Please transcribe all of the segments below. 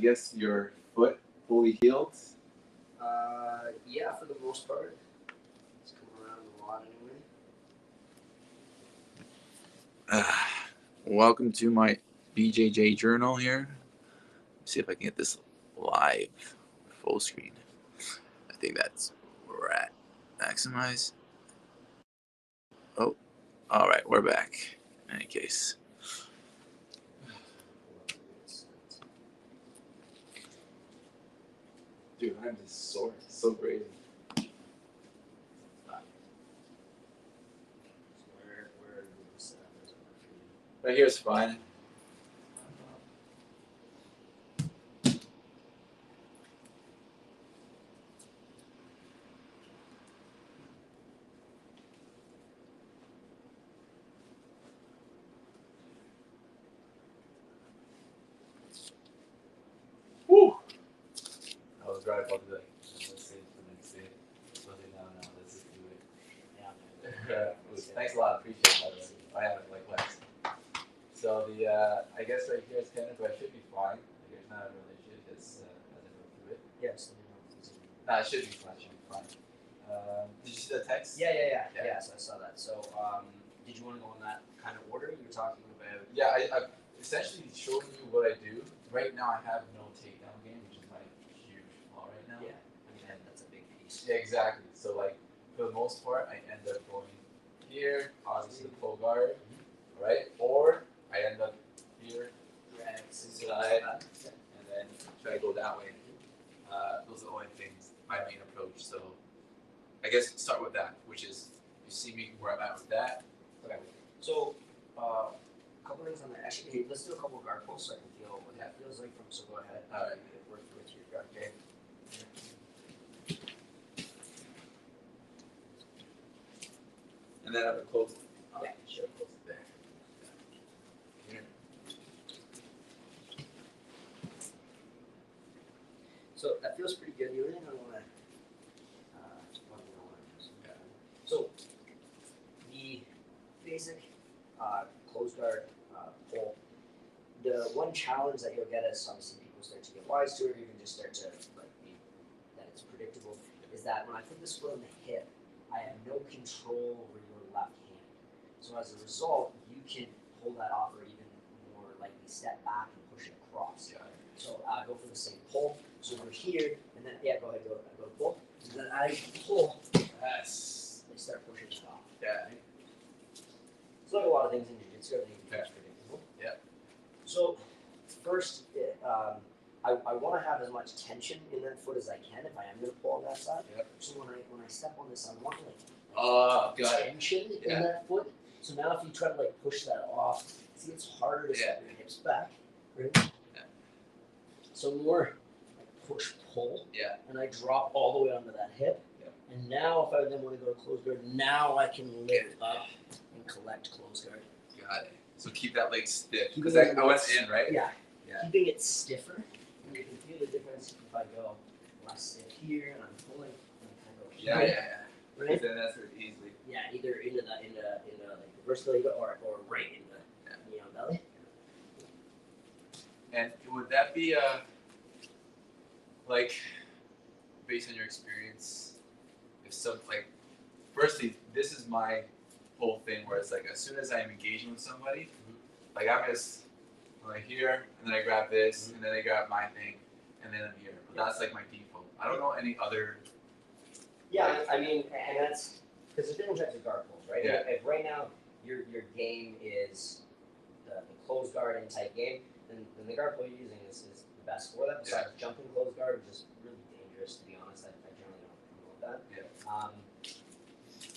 guess your foot fully healed? Yeah, for the most part. It's come around a lot anyway. Welcome to my BJJ journal here. Let's see if I can get this live, full screen. I think that's where we're at. Maximize. Oh, all right, we're back. In any case. Dude, I'm just sore. It's so crazy. Where is this? Right here is fine. Woo! I was right about to let's see the next day. No, let's just do it. Yeah. Thanks a lot. Appreciate it. I have it likewise. So the I guess right here is tender, but I should be fine. There's not a real issue. Just as I go through it. Yes. Nah, it should be fine. Should be fine. Did you see the text? Yeah. Yes, I saw that. So, did you want to go in that kind of order you were talking about? Yeah, I've essentially shown you what I do. Right now, I have no takedown game, which is my huge flaw right now. Yeah, I mean that's a big piece. Yeah, exactly. So like for the most part, I end up going here, obviously the full guard, right? Or I end up here, side, and then try to go that way. Those are the only things my main approach. So I guess start with that, which is you see me where I'm at with that. Okay. So, a couple things on there. Actually, hey, let's do a couple of guard pulls so I can feel what that feels like from. So go ahead. All right. Work with your guard. Okay. And then I'm gonna close it. Okay. Sure. Close it There. Here. So that feels pretty good. You really don't want to. So the basic closed guard pull. The one challenge that you'll get as obviously people start to get wise to it, or even just start to be that it's predictable, is that when I put this foot on the hip, I have no control over your left hand. So as a result, you can pull that off, or even more likely step back and push it across. Yeah. So go for the same pull. So we're here, and then go ahead, go pull, and then I pull. Yes. They start pushing it off. Yeah. Right? So like a lot of things in jiu-jitsu, everything is predictable. Yeah. So first, I want to have as much tension in that foot as I can if I am going to pull on that side. Yep. So when I step on this, I want tension in that foot. So now if you try to push that off, see it's harder to step your hips back, right? Yeah. So more push pull. Yeah. And I drop all the way onto that hip. And now, if I then want to go to close guard, now I can lift up and collect close guard. Got it. So keep that leg stiff. Because I went in, right? Yeah. Keeping it stiffer. And you can feel the difference if I go less stiff here and I'm pulling and I kind of go here. Yeah. Right? Then that's easily. Yeah, either into reverse leg or right in the belly. And would that be based on your experience? So firstly, this is my whole thing where it's as soon as I am engaging with somebody, I'm here, and then I grab this, and then I grab my thing, and then I'm here. But that's my default. I don't know any other. Yeah, I mean, and that's because there's different types of guard pulls, right? Yeah. If right now your game is the closed guard and tight game, then the guard pull you're using is the best for that. Besides jumping closed guard, which is really dangerous, to be honest. I generally don't promote that. Yeah.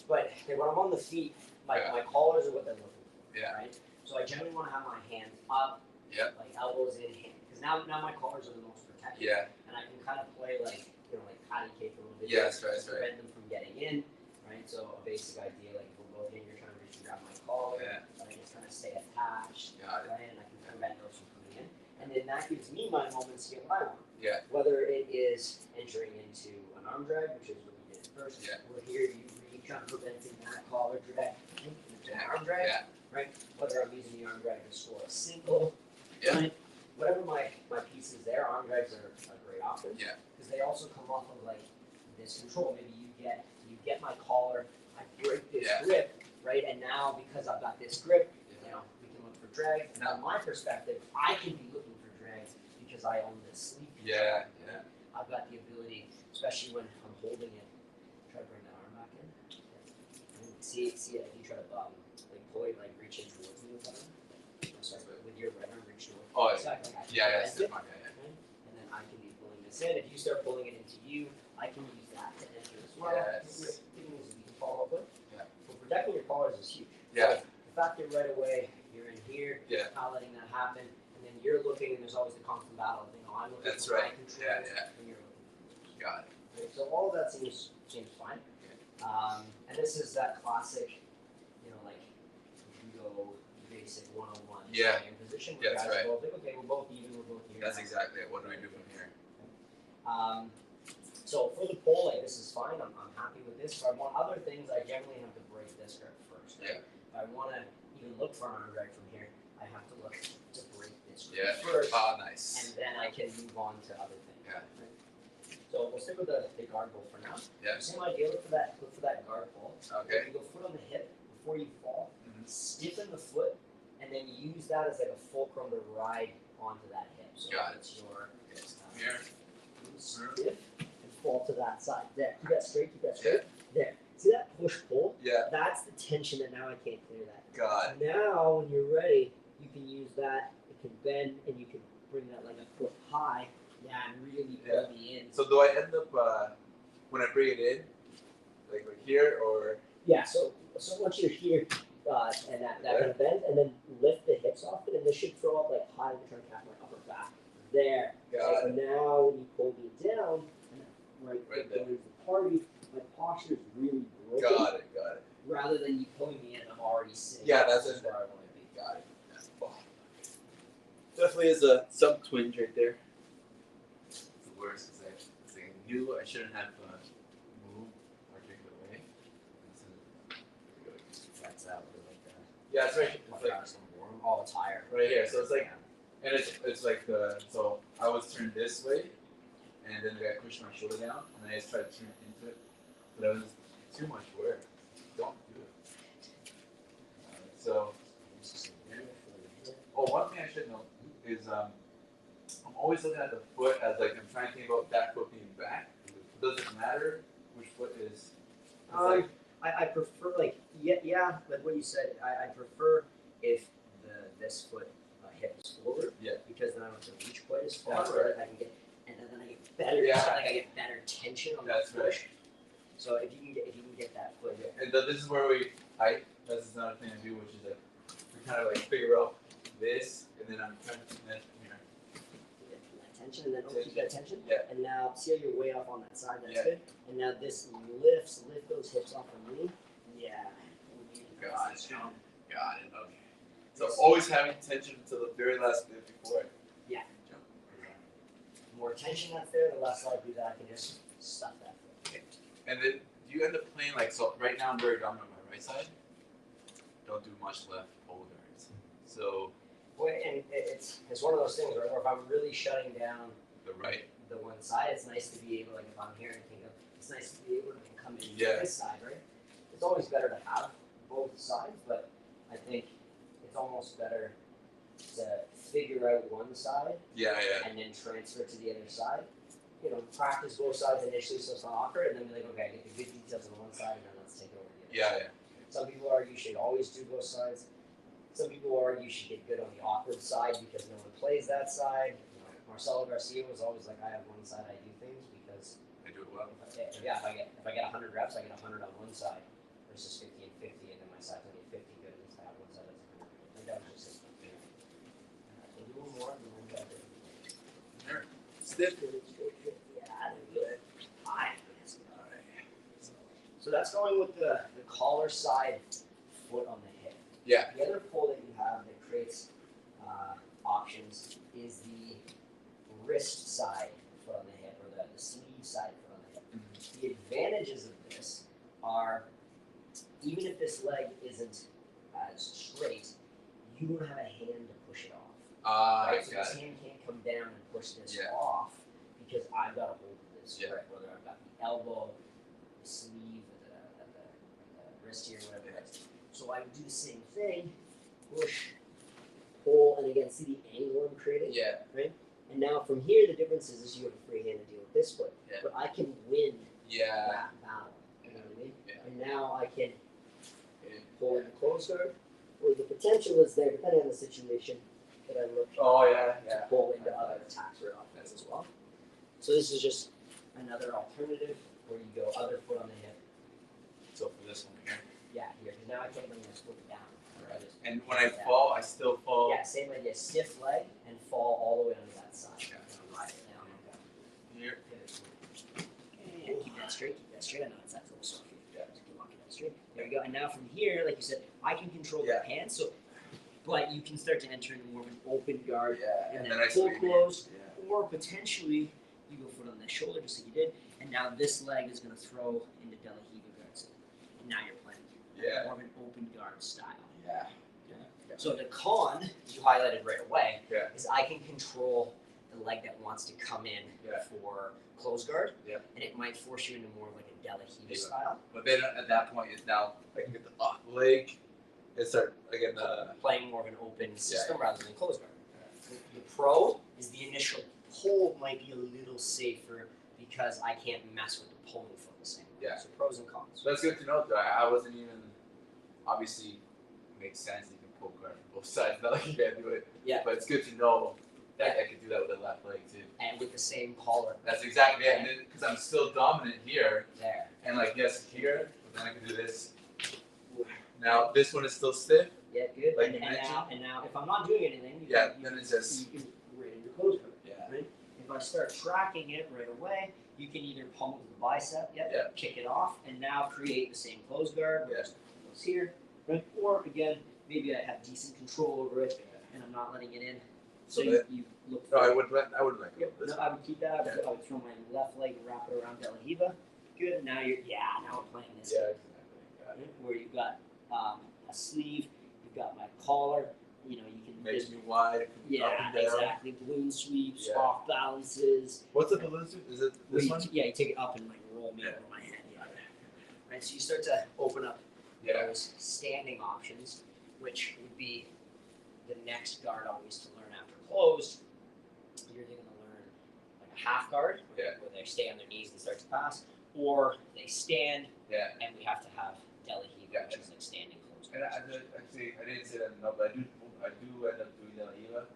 But when I'm on the feet, my collars are what they're looking for. Yeah. Right. So I generally want to have my hands up. Yeah. Elbows in, because now my collars are the most protected. Yeah. And I can kind of play patty cake a little bit. Yes, right. Prevent them from getting in. Right. So a basic idea, if we're both in, you're trying to reach and grab my collar. Yeah. But I just kind of stay attached. Got it. Right. And I can prevent those from coming in. And then that gives me my moments to get what I want. Yeah. Whether it is entering into an arm drag, which is what we did first. Yeah. We're here, you reach on preventing that collar drag into an arm drag. Yeah. Right? Whether I'm using the arm drag to score a single. Yeah. Right? whatever my piece is there, arm drags are great options. Yeah. Because they also come off of like this control. Maybe you get my collar, I break this Yeah. grip, right? And now because I've got this grip, you know, we can look for drag. And from my perspective, I can be looking for drag because I own this sleeve. Yeah. I've got the ability, especially when I'm holding it. Try to bring that arm back in. And see it if you try to like pull it, like reach in towards me with that arm. I'm sorry, with your right arm, reach towards. Oh, Exactly. I can yeah. bend it, Yeah. and then I can be pulling this in. If you start pulling it into you, I can use that to enter as well. Yes. Things you can follow up with. Yeah. But protecting your collars is huge. Yeah. So the fact that right away you're in here, Yeah. not letting that happen, and then you're looking, and there's always the constant battle of, you know, I'm looking That's for right. my control, Yeah. and you're looking for yours. Got it. Right, so all of that seems fine. And this is that classic, you know, like judo basic 101 Yeah. in position Yeah, where that's guys right. are both like, okay, we're both even, we're both here. That's exactly it. What do we do from here? So for the pole, like this is fine. I'm happy with this. If I want other things, I generally have to break this grip first. Yeah. If I want to even look for an arm drag from here, I have to look to break this grip Yeah. first, Ah, nice. and then I can move on to other things. Yeah. Right? So we'll stick with the guard pull for now. Yeah. Same idea. Look for that guard pull. Okay. You go foot on the hip before you fall. Mhm. Stiffen the foot, and then use that as like a fulcrum to ride onto that hip. So Got it. it's your Here. stiff and fall to that side. There. Keep that straight. Keep that straight. There. See that push pull? Yeah. That's the tension that now I can't clear that. Got Now when you're ready, you can use that. It can bend and you can bring that like a foot high. Yeah, and really pull me in. So do I end up when I bring it in, like here or? Yeah. So once you're here, and that kind of bend, and then lift the hips off it, and this should throw up like high in the turn calf, my upper back. There. Got So now when you pull me down, and right Right there is the party, my posture is really broken. Got it. Rather than you pulling me in, I'm already sitting. Yeah, that's This is it. where I want to be. Got it. Definitely is a some twinge right there. It's the worst. It's like I knew I shouldn't have moved or taken it away. That's out with like the Yeah, it's right. my It's like, back's gonna warm. Oh, it's higher. Right here, so it's like- and it's like so I was turned this way, and then the guy pushed my shoulder down, and I just tried to turn into it, but it was too much work. Don't do it. So, one thing I should know is I'm always looking at the foot as like I'm trying to think about that foot being back. Does it matter which foot is? It's like, I prefer like yeah like what you said. I prefer if this foot hip is forward. Yeah. Because then I don't have to reach quite as far. That's right? right. I can get and then I get better. Yeah. Like I get better tension on That's the push. So if you can get that foot. and this is where this is another thing I do, which is like we kind of like figure out this, and then I'm trying to connect here. Get that tension and then keep that tension. Yeah. And now see how you're way up on that side. That's Yeah. good. And now this lift those hips off of me. Yeah. Got it. Strong. Got it. Okay. So always having tension until the very last bit before I Yeah. jump. The more tension that's there, the less likely that I can just stuff that foot. And then do you end up playing like so? Right now I'm very dominant on my right side. Don't do much left pole guards. So Well, and it's one of those things, right? Where if I'm really shutting down the right. the one side, it's nice to be able, like if I'm here and think of, it's nice to be able to come in Yeah. this side, right? It's always better to have both sides, but I think it's almost better to figure out one side Yeah. and then transfer to the other side. You know, practice both sides initially so it's not awkward, and then be like, okay, I get the good details on one side, and then let's take over the other. Yeah. Some people argue you should always do both sides. Some people argue you should get good on the awkward side because no one plays that side. You know, Marcelo Garcia was always like, I have one side I do things because I do it well. if I get 100 reps, I get 100 on one side versus 50 and 50, and then my side's only 50 good, and I have one side that's 100. Like that was just a thing. So do one more, and then we'll get Here. Stiff. yeah, good. So that's going with the collar side foot on the hip. Yeah. The other pull that you have that creates options is the wrist side foot on the hip, or the sleeve side foot on the hip. The advantages of this are, even if this leg isn't as straight, you don't have a hand to push it off. Right? So got this it. hand can't come down and push this Yeah. off because I've got a hold of this. Yeah. Right? Whether I've got the elbow, the sleeve, at the wrist here, whatever it is. So I would do the same thing, push, pull, and again, see the angle I'm creating? Yeah. Right? And now from here, the difference is you have a free hand to deal with this foot. Yeah. But I can win Yeah. that battle. You know what I mean? Yeah. And now I can Yeah. pull in the close guard, or the potential is there, depending on the situation, that I look Oh yeah. to Yeah. pull into other attacks or offense as well. So this is just another alternative where you go other foot on the hip. So for this one here. Yeah, here. Because now I can't bring this foot down. Right. Just And when I like that. fall, I still fall. Yeah, same idea. Stiff leg and fall all the way onto that side. Yeah. Ride it down and go. Here. And keep that straight. Keep that straight. I know it's a little soft here. Yeah. Just keep walking that straight. There you go. And now from here, like you said, I can control Yeah. the hand. So, but you can start to enter into more of an open guard, Yeah. and And then then I pull swing close. Yeah. or potentially you go foot on the shoulder, just like you did, and now this leg is going to throw into De La Hiva guards. And now you're playing Yeah. more of an open guard style. Yeah. So the con you highlighted right away Yeah. is I can control the leg that wants to come in Yeah. for close guard, Yeah. and it might force you into more of like a De La Hiva Yeah. style, But then at that point, it's now I can get the leg and start again. playing more of an open system rather than close guard. The pro is the initial pull might be a little safer because I can't mess with the pulling foot the same way. Yeah. So pros and cons. So that's good to know. Though I wasn't even obviously it makes sense. You can pull guard from both sides. Not like you can't do it. Yeah. But it's good to know that I can do that with the left leg too. And with the same collar That's exactly it. Because I'm still dominant here, there. and like yes here, but then I can do this. Now this one is still stiff. Yeah, good. Like and, you and now if I'm not doing anything, you Yeah, can, then it's just- you can right into close guard. Yeah. Right? If I start tracking it right away, you can either pummel the bicep, Yeah. kick it off, and now create the same close guard, Yeah. which goes here, right? Or again, maybe I have decent control over it, and I'm not letting it in. So So you look. No, I for- wouldn't let Yep. this. No, I would keep that. Yeah. I would throw my left leg and wrap it around De La Hiva. Good. Now now we're playing this. Yeah, exactly. Got it. Where you've got a sleeve, you've got my collar. You know, you can. Makes me wide. Up Yeah, and down. exactly. Balloon sweeps, Yeah. off balances. What's the balloon suit? Is it Where this you one? yeah, you take it up and like roll me Yeah. over my head. Yeah. Right. So you start to open up Yeah. those standing options, which would be the next guard always to learn after closed. You're either going to learn like a half guard, Yeah. where they stay on their knees and start to pass, or they stand, Yeah. and we have to have De La Hiva, Yeah. which is like standing closed. And actually, I didn't say that enough, but I do end up doing De La Hiva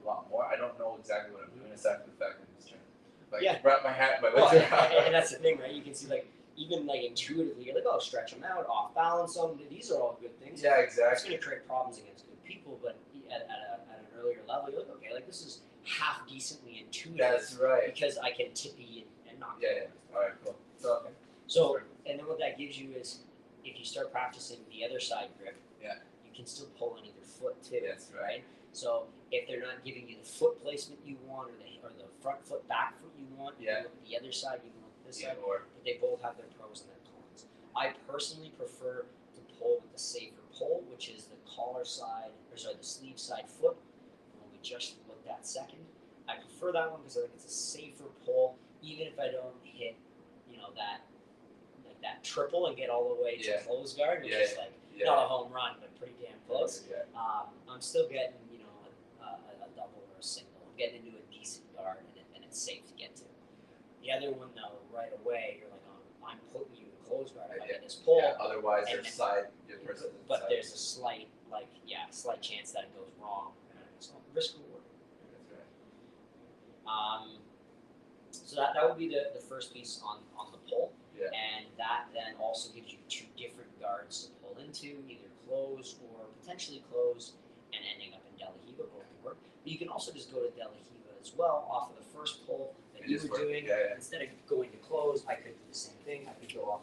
a lot more. I don't know exactly what I'm doing aside from the fact that I'm just trying to like Yeah. wrap my hat, my Well, legs and around. that's the thing, right? You can see like even like intuitively, you're like, oh, stretch them out, off balance them. These are all good things. Yeah, It's exactly. going to create problems against good people, but at an earlier level, you're like, okay, like this is half decently intuitive That's right. because I can tippy and knock. Yeah, yeah. All right, cool. So, So, and then what that gives you is, if you start practicing the other side grip, Yeah. you can still pull on either foot too. that's right. Right? So if they're not giving you the foot placement you want, or the front foot, back foot you want, you Yeah. can look at the other side, you can look at this Yeah, side, or but they both have their pros and their cons. I personally prefer to pull with the safer pull, which is the collar side, the sleeve side foot, the one we just looked at second. I prefer that one because I think it's a safer pull, even if I don't hit, that triple and get all the way to Yeah. close guard, which Yeah, is like yeah. not a home run, but pretty damn close. Yeah. I'm still getting, a double or a single. I'm getting into a decent guard, and it's safe to get to. The other one, though, right away, you're like, I'm putting you in close guard if I get this pull, Yeah, otherwise, and- there's side. Your person. but there's a slight chance that it goes wrong. So risk reward. That's right. So that would be the first piece on the pull. Yeah. And that then also gives you two different guards to pull into, either close or potentially close, and ending up in De La Hiva, both can work. But you can also just go to De La Hiva as well off of the first pull that And you just were work- doing. yeah. Instead of going to close, I could do the same thing. I could go off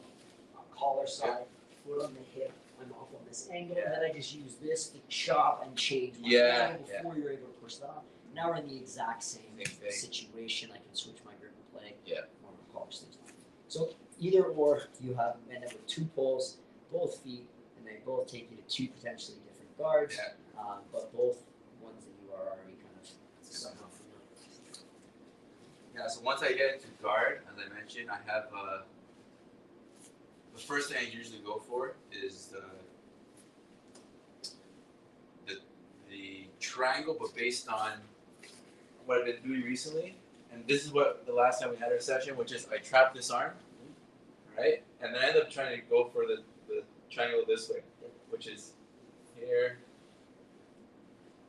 on collar side, foot on the hip, I'm off on this angle, and then I just use this to chop and change my Yeah, angle before you're able to push that off. Now we're in the exact same Same thing. situation. I can switch my grip and play. Yeah. Or my collar sleeves. So either or, you have end up with two pulls, both feet, and they both take you to two potentially different guards. Yeah. But both ones that you are already Yeah, so once I get into guard, as I mentioned, I have the first thing I usually go for is the triangle, but based on what I've been doing recently. And this is what the last time we had our session, which is I trap this arm, right? And then I end up trying to go for the triangle this way, which is here.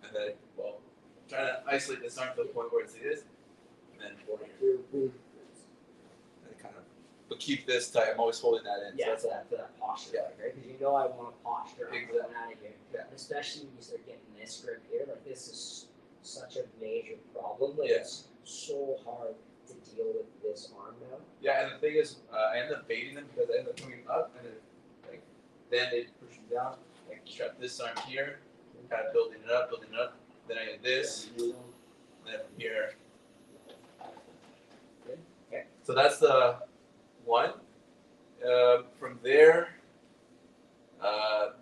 And then, well, trying to isolate this arm to the point where it's this. And then and kind of, but keep this tight. I'm always holding that in. Yeah, So for that posture, Yeah. right? Because you know I want a posture. I'm Exactly. going out of here. Yeah. And especially when you start getting this grip here, like this is such a major problem. Like Yeah. it's so hard to deal with this arm now. yeah, and the thing is, I end up baiting them because I end up coming up and then they push me down. Like strap this arm here, kind of building it up. Then I get this, and then from here. Okay. So that's the one. From there, the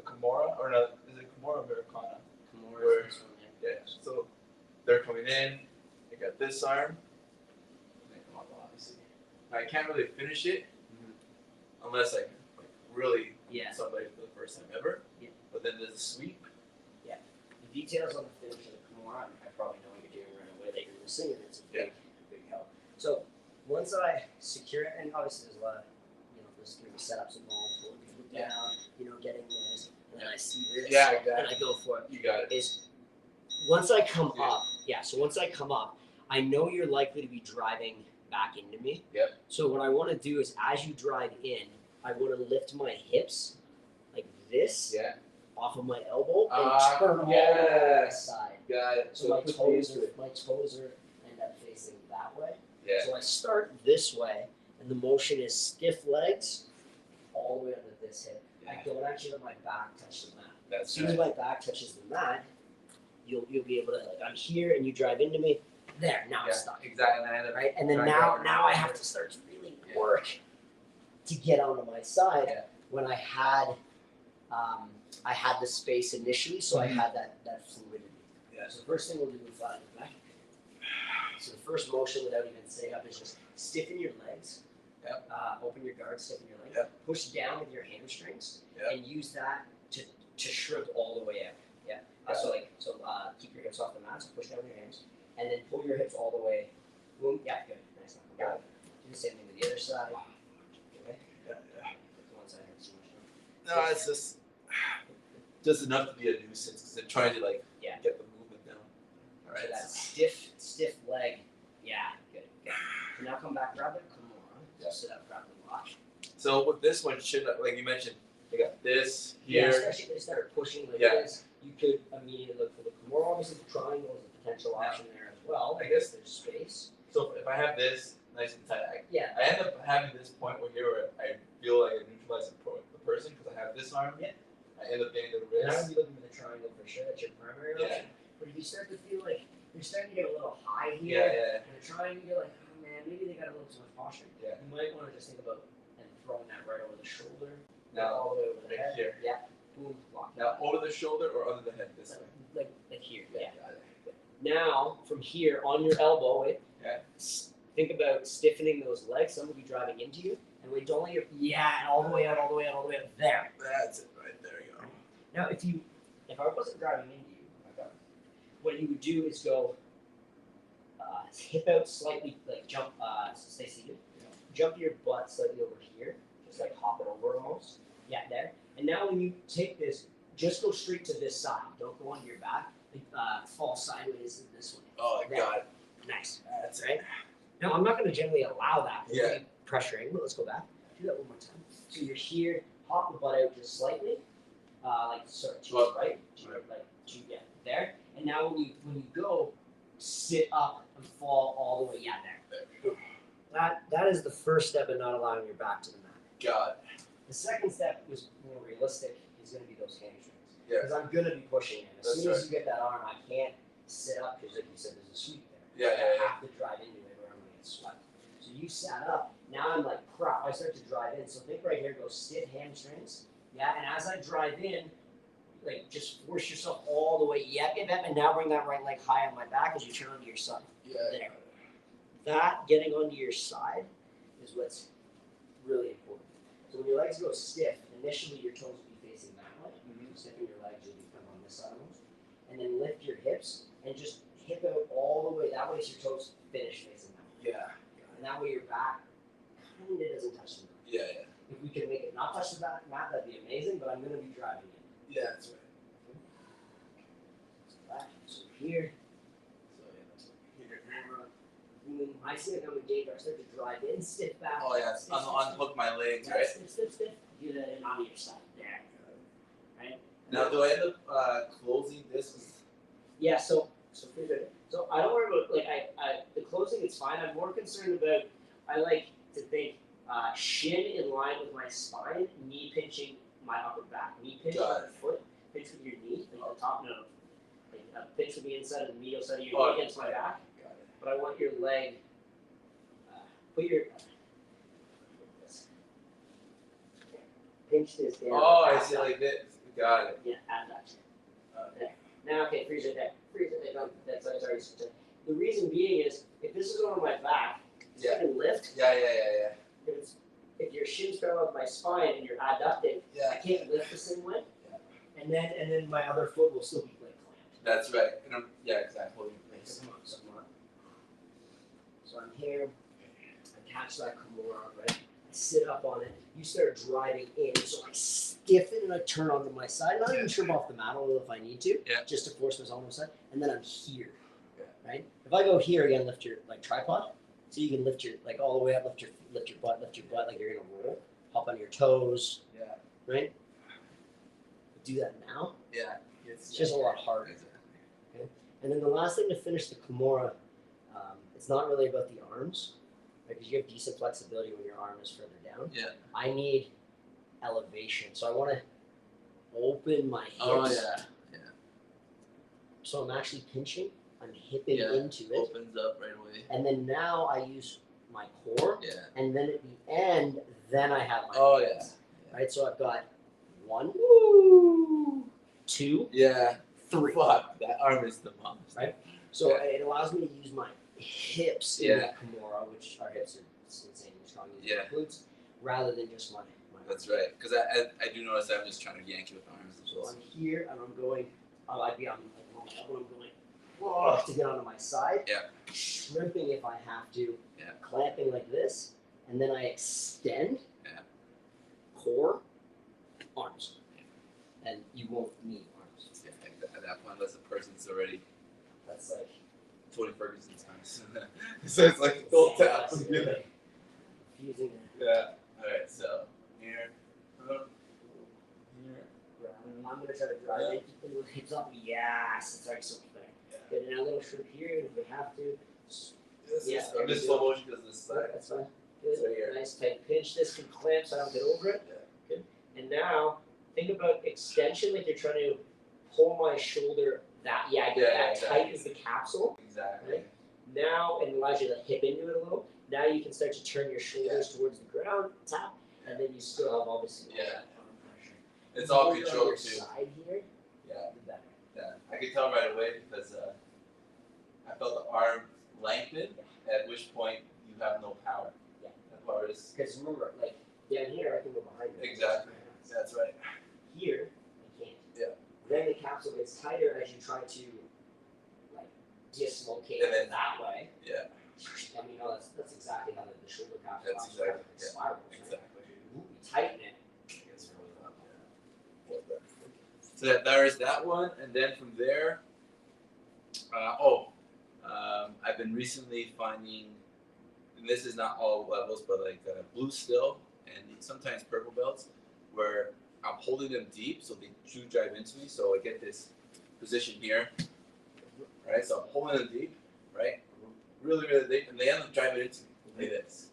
Kimura, or no, is it Kimura or Americana? Kimura is this one, Yeah, so they're coming in. I got this arm. They come up, obviously. I can't really finish it unless I really Yeah. somebody for the first time ever. Yeah. But then there's a sweep. The details on the finish of the Kimura, I probably know what you're doing right away that you're missing, and it's a big help. So once I secure it, and obviously there's a lot of, there's going to be setups involved, pulling people down, getting this, and then I see this, Yeah, and exactly. I go for it. You got it. Is once I come Yeah. up, so once I come up, I know you're likely to be driving back into me. Yep. So what I want to do is as you drive in, I want to lift my hips like this Yeah. off of my elbow and turn them all yeah. the way to the side. Got it. So my toes are end up facing that way. Yeah. So I start this way, and the motion is stiff legs all the way under this hip. I don't actually let my back touch the mat. As That's soon as my back touches the mat, you'll be able to, like, I'm here and you drive into me. There, now I'm stuck. Exactly. And I end up Right? And then Right, now right. I have to start to really work to get onto my side. Yeah. When I had the space initially, so I had that fluidity. Yeah. So the first thing we'll do is flat back. So the first motion without even setting up is just stiffen your legs. Yep. Open your guard, stiffen your legs. Yep. Push down with your hamstrings Yep. and use that to shrug all the way out. Yeah. Keep your hips off the mat, so push down with your hands. And then pull your hips all the way. Boom. Yeah, good. Nice. Got it. Do the same thing with the other side. Okay. Yeah. One side hurts too much. No, it's just enough to be a nuisance because they're trying to Yeah. get the movement down. All right. So that stiff leg. Yeah, good. So now come back, grab it. Come on. Yeah. Sit up, grab the lock. So with this one, like you mentioned, I got this Yeah, here. especially if they start pushing like Yeah. this, you could immediately look for the Kimura. Obviously, the triangle is a potential option there as well. I guess- there's space. So if I have this nice and tight, Yeah. I end up having this point where I feel like I neutralize the person because I have this arm. Yeah. I end up getting the And I would wrist. be looking for the triangle for sure. That's your primary Yeah. option. But if you start to feel like you're starting to get a little high Yeah, here, yeah, and the triangle, you're like, oh man, maybe they got a little too much posture. Yeah. You might want to just think about and throwing that right over the shoulder, Now, all the way over the like head. here. Yeah. Boom, lock. Now over the shoulder or under the head this way. Like here. Yeah. got it. Now, from here on your elbow, Yeah. think about stiffening those legs. Some will be driving into you, and we don't let your and all the way out, all the way out, all the way out. There. That's it right there. You go. Now, if I wasn't driving into you, what you would do is go hip out slightly, like jump, stay seated. Jump your butt slightly over here, just like hop it over almost. Yeah, there. And now when you take this, just go straight to this side. Don't go onto your back. Fall sideways this way. Oh, I got it. Nice. That's Right? Now, I'm not going to generally allow that. It's Yeah. really pressuring, but let's go back. Do that one more time. So you're here, hop the butt out just slightly, sort of to Well, the right, to get there. And now when you go, sit up and fall all the way. Yeah, there. That is the first step in not allowing your back to the mat. Got it. The second step was more realistic. Is going to be those hamstrings. Yeah. Because I'm going to be pushing in. As That's soon as you get that arm, I can't sit up because, like you said, there's a sweep there. Yeah, yeah, I have to drive into it or I'm going to get swept. So you sat up. Now I'm like crap. I start to drive in. So think right here, go stiff hamstrings. Yeah, and as I drive in, like just force yourself all the way. Yep, and now bring that right leg high on my back as you turn onto your side. Yeah. There. that getting onto your side is what's really important. So when your legs go stiff, initially your toes will be facing that way. Stiffen your legs, you'll become on this side almost. And then lift your hips and just hip out all the way that way so your toes finish facing that way. Yeah. And that way your back kind of doesn't touch the mat. Yeah. If we can make it not touch the mat, that'd be amazing, but I'm going to be driving it. Yeah, that's right. So back, so here, So yeah, that's right. camera, boom. I see like I'm a gate, I start to drive in, stiff back. Oh yeah, stiff, stiff, unhook my legs, stiff, right? stiff, stiff, stiff. Do that in on your side. There. Right? Now, do I end up closing this? Yeah, so here's it. So I don't worry about like I the closing is fine. I'm more concerned about I like to think shin in line with my spine, knee pinching my upper back, knee pinch Got with the foot, pinch with your knee, like the top no, like pinch with the inside of the medial side of your Oh, knee against my back. Got it. But I want your leg. Put your pinch this down. Oh, I add see, that. like this. Got it. Yeah, add that. Now, okay, freeze it there. Freeze it there. No, that's already. The reason being is if this is over my back, Yeah. I can lift. Yeah. If your shins parallel with my spine and you're adducted, I Yeah. can't lift the same way. Yeah. And then my other foot will still be like clamped. That's right. And yeah, exactly. Holding in place. So I'm here. I catch that Kimura, right? I sit up on it. You start driving in, so I stiffen and I turn onto my side. Not even trim off the mat, although if I need to, Yeah. just to force myself on my side. And then I'm here, Yeah. right? If I go here again, lift your like tripod, so you can lift your like all the way up, lift your butt like you're gonna roll, hop on your toes, Yeah. right? Do that now. Yeah. It's just a lot harder. Exactly. And then the last thing to finish the Kimura, it's not really about the arms, right? Because you have decent flexibility when your arm is further down. Yeah. I need elevation, so I want to open my hips. Oh yeah. So I'm actually pinching. I'm hipping Yeah. into it, Opens up right away. and then now I use my core, Yeah. and then at the end, then I have my Oh hands. yeah. Right, so I've got 1, 2, Yeah. 3. Fuck. That arm is the monster. Right. So Yeah. it allows me to use my hips in Yeah. the Kimura, which our hips are insanely strong in Yeah. the glutes, rather than just my That's right. Because I do notice I'm just trying to yank you with arms. So I'm here and I'm going, I'd be on like I'm going whoa, to get onto my side. Yeah. Shrimping if I have to. Yeah. Clamping like this, and then I extend. Yeah. Core, arms, and you won't need arms. Yeah, at that point, unless the person's already That's like Tony Ferguson's times. So it's like full tap. that's really confusing. Yeah. Alright, so here. Here. I'm gonna try to drive it, keep the hips up. Yes, it's already so much better. Yeah. Good, and a little shrimp here if we have to. This Yeah, is, I'm just slow motion because this side. That's fine. Good. So here. Nice tight pinch. This can clamp so I don't get over it. Yeah. And now think about extension, like you're trying to pull my shoulder that get Yeah, that exactly. tight as the capsule. Exactly. Now and allows you to hip into it a little. Now you can start to turn your shoulders towards the ground, tap, and then you still have obviously all Yeah. that arm pressure. It's all The more you're on controlled your too. Side here, Yeah. the better. Yeah. I could tell right away because I felt the arm lengthen, at which point you have no power. Yeah. That power is. Because remember, like down here, I can go behind you. Exactly. That's right. Here, I can't. Yeah. Then the capsule gets tighter as you try to like dislocate And then- it that way. Yeah. I mean, no, that's exactly how the shoulder capsule That's operates, exactly- it yeah. spirals, right? Exactly. You tighten it, it gets really up. So there is that one, and then from there, I've been recently finding, and this is not all levels, but like blue still and sometimes purple belts, where I'm holding them deep so they do drive into me. So I get this position here, right? So I'm holding them deep, right? Really, really deep, and they end up driving into me like this,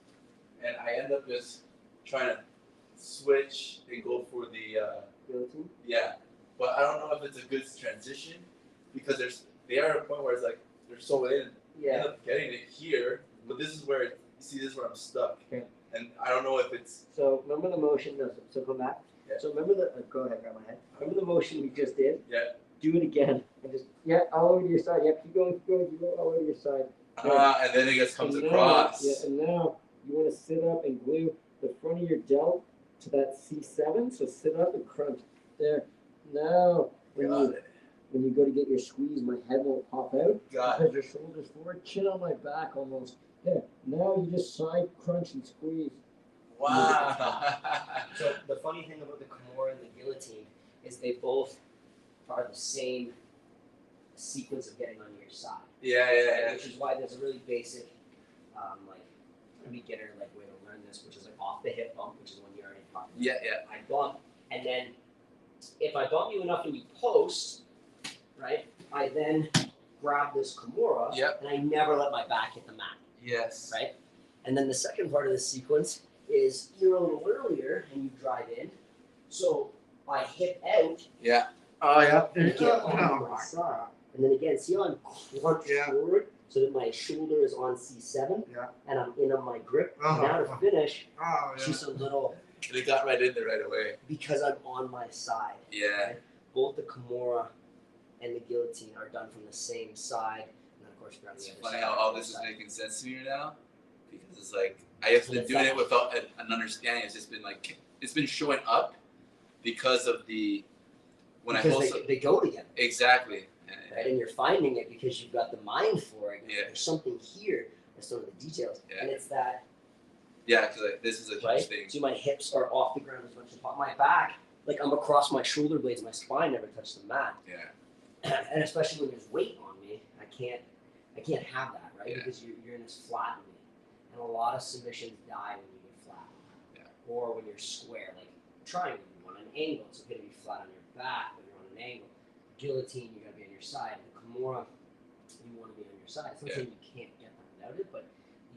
and I end up just trying to switch and go for the. Guillotine? Yeah, but I don't know if it's a good transition because they are at a point where it's like they're so in, end up getting it here, but this is where you see this is where I'm stuck, Okay. and I don't know if it's So remember the motion, no, so come back. Yeah. So remember the, go ahead, grab my head. Remember the motion we just did? Yeah. Do it again. And just, all over to your side. Yep, keep going, keep go all over to your side. And then it just comes And across. Now, yeah, and now you want to sit up and glue the front of your delt to that C7. So sit up and crunch there. Now, Got it. when you go to get your squeeze, my head won't pop out Got because your shoulders forward, chin on my back almost. There. Now you just side crunch and squeeze. Wow. So the funny thing about the Kimura and the guillotine is they both are the same sequence of getting on your side. Yeah. Which is why there's a really basic, like beginner like way to learn this, which is like off the hip bump, which is when you're already talking. Yeah. I bump, and then if I bump you enough and you post, right, I then grab this Kimura, Yep. and I never let my back hit the mat, Yes. right? And then the second part of the sequence is you're a little earlier and you drive in, so I hip out Yeah. Oh yeah. and get on my side. And then again, see how I'm crunched Yeah. forward so that my shoulder is on C7 Yeah. and I'm in on my grip. Uh-huh. Now to finish, Oh it's just a little, And it got right in there right away. because I'm on my side. Yeah. Right? Both the Kimura and the guillotine are done from the same side. And then of course, you're on the It's other funny side. how all this is making sense to me right now, because it's like I have been doing it without an understanding. It's just been like it's been showing up because of the when I because also they go together. exactly. Right? And you're finding it because you've got the mind for it. Yeah. There's something here that's some of the details. Yeah. And it's that, Yeah, because like, this is a huge right? thing. See, my hips are off the ground as much as possible. My back, like I'm across my shoulder blades, my spine never touched the mat. Yeah. And especially when there's weight on me, I can't have that, right? Yeah. Because you're in this flat knee. And a lot of submissions die when you get flat. Yeah. Or when you're square, like triangle, you want an angle, it's okay to be flat on your back, but you're on an angle. Guillotine, you gotta be on your side. The Kimura, you want to be on your side. It's not saying you can't get that without it, but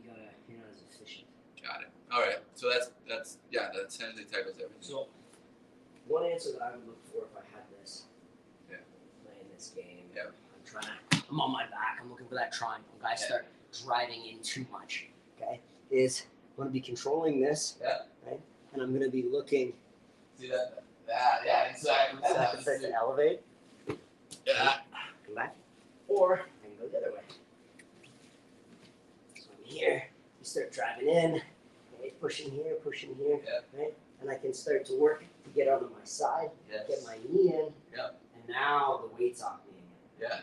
you're not as efficient. Got it. All right. So that's that essentially tackles everything. So one answer that I would look for if I had this playing this game, I'm on my back, I'm looking for that triangle. Guys start driving in too much. Okay? Is I'm gonna be controlling this. Right? And I'm gonna be looking See that? Yeah, exactly. so I can start to elevate. Yeah. Come back. Or I can go the other way. So I'm here, you start driving in, right? Pushing here, right? And I can start to work to get onto my side, get my knee in, and now the weight's off me again. Yeah.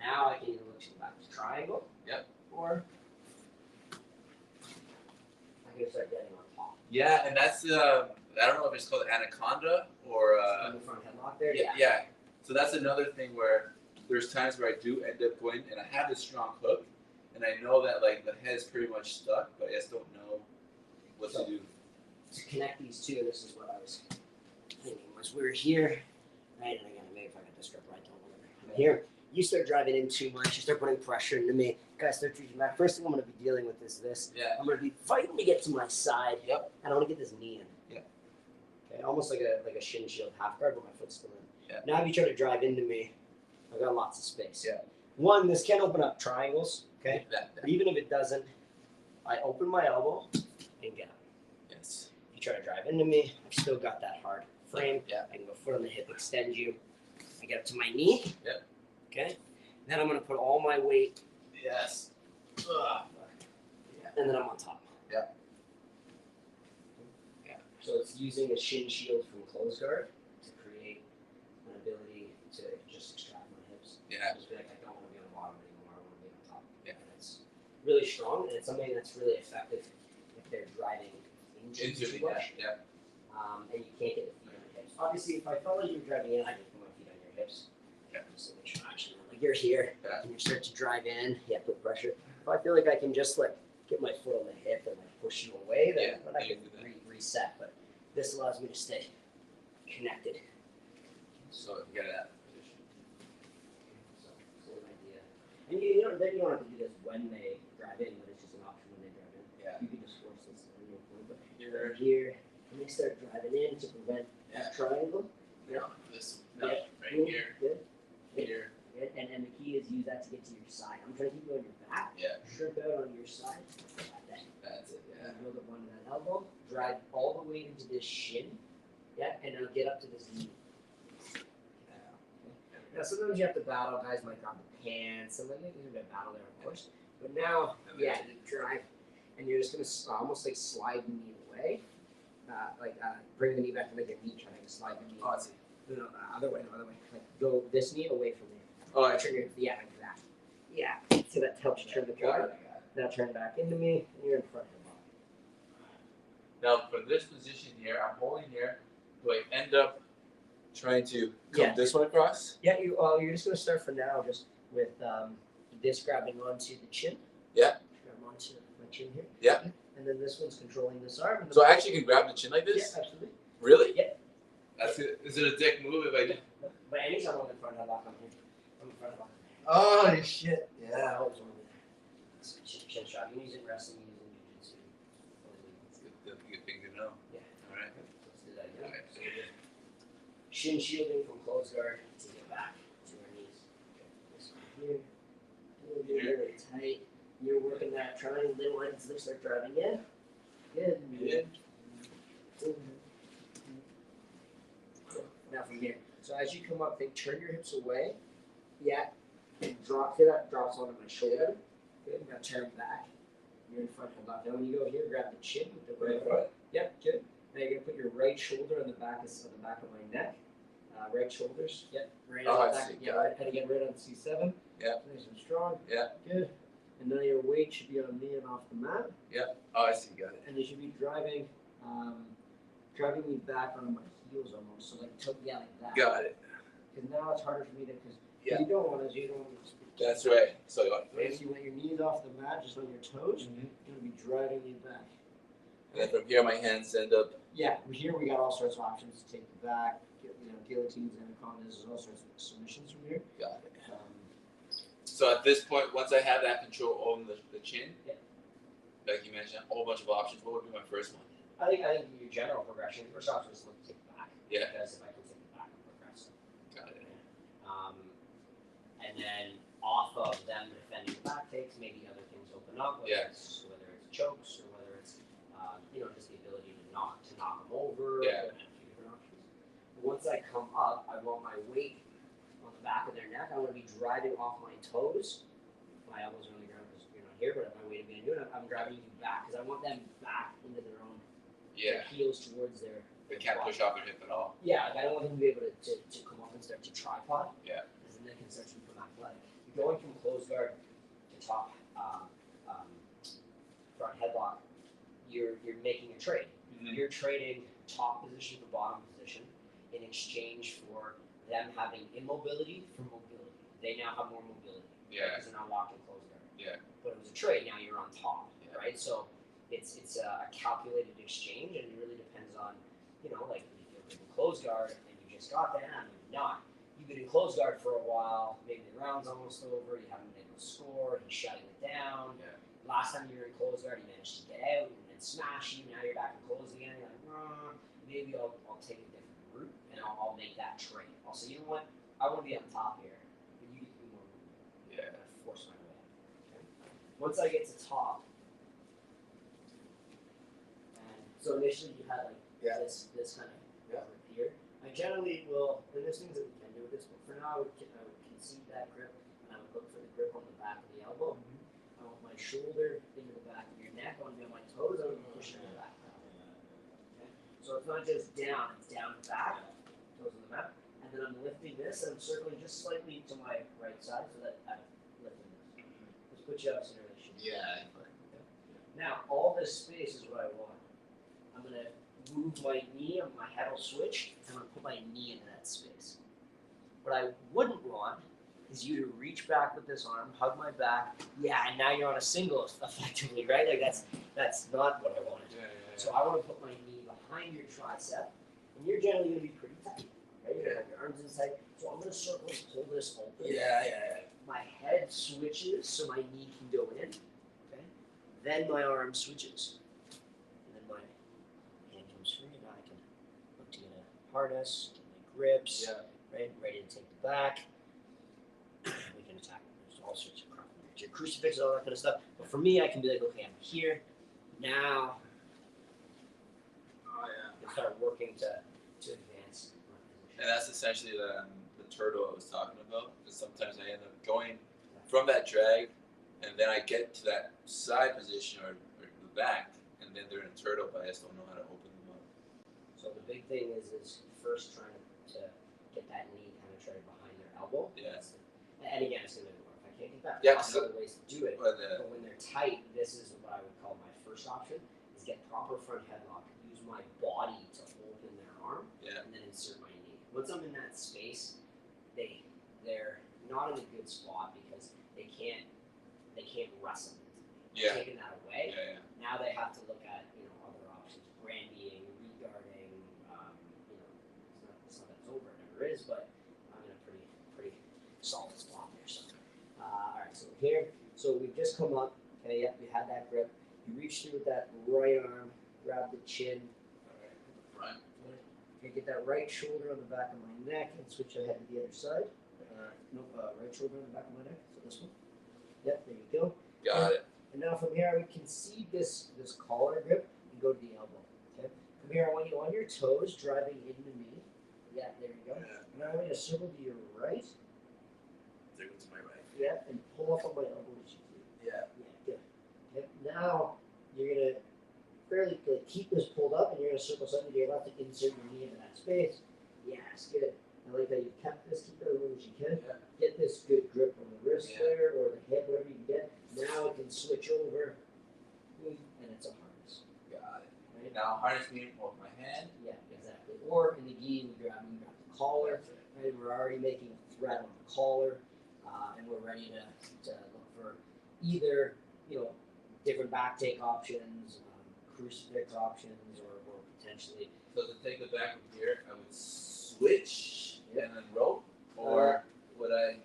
Now I can either look to the back to triangle, or I can start getting on top. Yeah, and that's I don't know if it's called anaconda or In the front headlock there, yeah. So that's another thing where there's times where I do end up going and I have this strong hook and I know that like the head's pretty much stuck, but I just don't know what to do. To connect these two, this is what I was thinking, was we're here, right, and again, maybe if I got this grip right, don't worry. I'm here, you start driving in too much, you start putting pressure into me, guys start reaching back. First thing I'm gonna be dealing with is this. Yeah. I'm gonna be fighting to get to my side. Yep. And I wanna get this knee in. Yeah. Okay, almost like a shin shield half guard, but my foot's still in. Yeah. Now if you try to drive into me, I've got lots of space. Yeah. One, this can open up triangles, okay? That. But even if it doesn't, I open my elbow and get up. Yes. You try to drive into me, I've still got that hard frame. Yeah. I can go foot on the hip, extend you. I get up to my knee. Yep. Okay. Then I'm gonna put all my weight, Yes. and then I'm on top. Yeah. Yeah. So it's using a shin shield from closed guard to create an ability to just extract my hips. Yeah. Just be like, I don't want to be on the bottom anymore. I want to be on top. Yeah. And it's really strong, and it's something that's really effective if they're driving into Into too much. yeah. And you can't get the feet on your hips. Obviously, if I felt like you were driving in, I can put my feet on your hips. Yeah. Just to make sure action. Like you're here, Yeah. and you start to drive in. Yeah, put pressure. If I feel like I can just like get my foot on the hip and like push you away, then Yeah, I you can can do that. reset. But this allows me to stay connected. So you get that position. So, same idea. And you don't have to do this when they drive in, but it's just an option when they drive in. Yeah. You can just force this in your point, but Here. here, and they start driving in to prevent that triangle. No, this no, Yeah. right Good. here. Good. Here. Good. And the key is use that to get to your side. I'm trying to keep you on your back. Yeah. Shrimp out on your side. Like that. That's it, yeah. And build up onto that elbow. Drive all the way into this shin. Yeah. And now get up to this knee. Now sometimes you have to battle. Guys might grab the pants. Some of you there's a bit of battle there, of course. But now, And then- yeah, you drive, and you're just gonna almost like slide the knee away, bring the knee back to make your knee trying to slide the knee. Oh, I see. No, other way, like go this knee away from me. Oh, I Turn your, yeah, like that. Yeah, so that helps you turn the got corner. it. Got it. Now turn back into me, and you're in front of the ball. Now for this position here, I'm holding here. Do I end up trying to come Yeah. this one across? Yeah, you're just gonna start for now just with this grabbing onto the chin. Yeah. Grab onto my chin here. Yeah. And then this one's controlling this arm. And the So I actually can grab the chin like yeah, this? absolutely. Really? Yeah. That's it. Is it a dick move if I do? But anytime I'm in front of I'm here. I'm in front of Oh shit. I always want to chin strap. You use it in wrestling, you use it in jiu-jitsu. That's good thing to know. Yeah. All right. Let's do that again. Alright. So you're just shin shielding from close guard to get back to our knees. This one here. A little bit really tight. You're working that triangle little ends that start driving in. Good. Good. Now from here. So as you come up, think turn your hips away. Yeah. And drop to that drops onto my shoulder. Good. Now turn back. You're in front, hold on. Now when you go here, grab the chin with the right foot. Yep, good. Now you're gonna put your right shoulder on the back of my neck. Right shoulders. Yep. Right Oh, on I the back. see. Yeah, right. And again, right on C7. Yeah. Nice and strong. Yeah. Good. And now your weight should be on me and off the mat. Oh, I see. Got it. And you should be driving me back onto my heels almost. So like yeah, like that. Got it. Because now it's harder for me to because Yeah. you don't want to That's right. So Right, so you want your knees off the mat, just on your toes. Mhm. You're gonna be driving me back. And then from here, my hands end up. Yeah, here we got all sorts of options to take you back. Guillotines, anacondas, there's all sorts of submissions from here. Got it. Um, So at this point, once I have that control on the chin, Yeah. like you mentioned, a whole bunch of options. What would be my first one? I think your general progression, first off, just look to take it back. Yeah. Because if I can take it back, I'm progressing. Got it. And then off of them defending the back takes, maybe other things open up, whether Yeah. it's chokes or whether it's just the ability to knock them over. Yeah. A few different options. Once I come up, I want my weight on the back of their neck. I want to be driving off my toes. My elbows are on the ground because you're not here, but my weight of being doing it, I'm driving you back because I want them back into their own Yeah. heels towards their. They can't push off their hip at all. Yeah, like I don't want them to be able to come up and start to tripod. Yeah. Because then they can start to become athletic. You're going from closed guard to top front headlock. You're making a trade. Mhm. You're trading top position for bottom position in exchange for them having immobility for mobility. They now have more mobility. Yeah. Because they're not locked in closed guard. Yeah. But it was a trade. Now you're on top, Yeah. right? So it's a calculated exchange, and it really depends on like if you're in closed guard and you just got there, and you're not. You've been in closed guard for a while. Maybe the round's almost over. You haven't been able to score. He's shutting it down. Yeah. Last time you were in closed guard, he managed to get out and smash you. Now you're back in closed again. You're like, maybe I'll take a different route and I'll make that trade. I'll say, you know what? I want to be on top here, but you get to be more movement. Yeah. I'm gonna force my way. Okay? Once I get to top, and so initially you had like Yeah. this kind of Yeah. grip here. I generally will, and there's things that we can do with this, but for now I would concede that grip and I would look for the grip on the back of the elbow. I want my shoulder into the back of your neck. I want to be on my toes. I want to push it in the back. Okay? So it's not just down, it's down and back, toes on the mat. And then I'm lifting this and I'm circling just slightly to my right side so that I'm lifting this. Just put you up so you should. Yeah. Now, all this space is what I want. I'm going to move my knee and my head will switch, and I'm going to put my knee into that space. What I wouldn't want is you to reach back with this arm, hug my back, and now you're on a single effectively, right? Like that's not what I wanted. Yeah. So I want to put my knee behind your tricep, and you're generally going to be pretty tight, right? You're going to have your arms in tight. So I'm going to circle and pull this open. Yeah. My head switches so my knee can go in. Okay. Then my arm switches. And then my hand comes free. Now I can look to get a harness, get my grips, Yeah. right? Ready to take the back. We can attack. There's all sorts of crap. Your crucifix, all that kind of stuff. But for me, I can be like, okay, I'm here. Now Oh yeah. I start working to advance my position. And that's essentially the turtle I was talking about. Because sometimes I end up going from that drag and then I get to that side position or the back, and then they're in a turtle, but I just don't know how to open them up. So the big thing is first trying to get that knee kind of treaded behind their elbow. Yeah. And again, it's going to work. If I can't get that, Yeah, there's other ways to do it. But But when they're tight, this is what I would call my first option: is get proper front headlock. Use my body to open their arm, Yeah. and then insert my knee. Once I'm in that space, they're not in a good spot because they can't wrestle into me. Yeah. Taking that away, yeah, now they have to look at other options: brandying, reguarding. It's not that it's over; it never is. But I'm in a pretty solid spot there. So, all right. So we're here. So we've just come up. Okay. Yep. We had that grip. You reach through with that right arm, grab the chin. Front. Okay, get that right shoulder on the back of my neck and switch ahead to the other side. Right shoulder on the back of my neck. So this one. Yep. There you go. Got it. And now from here, I would concede this collar grip and go to the elbow. Okay. From here, I want you on your toes, driving into me. Yeah, there you go. Yeah. Now I want you to circle to your right. There goes my right. Yeah, and pull up on my elbow as you do. Yeah. Yeah, good. Okay. Now you're gonna fairly keep this pulled up, and you're gonna circle slightly to your left to insert your knee into that space. Yes, good. I like how you kept this. Keep it as long as you can. Yeah. Get this good grip on the wrist Yeah. there, or the head, whatever you can get. Now it can switch over, and it's a harness. Got it. Right? Now harness me with my hand. Yeah, exactly. Or in the gi, we grab the collar. Right? We're already making a thread on the collar, and we're ready to look for either different back take options, crucifix options, or potentially. So to take it back from here, I would switch and then rope, or would I?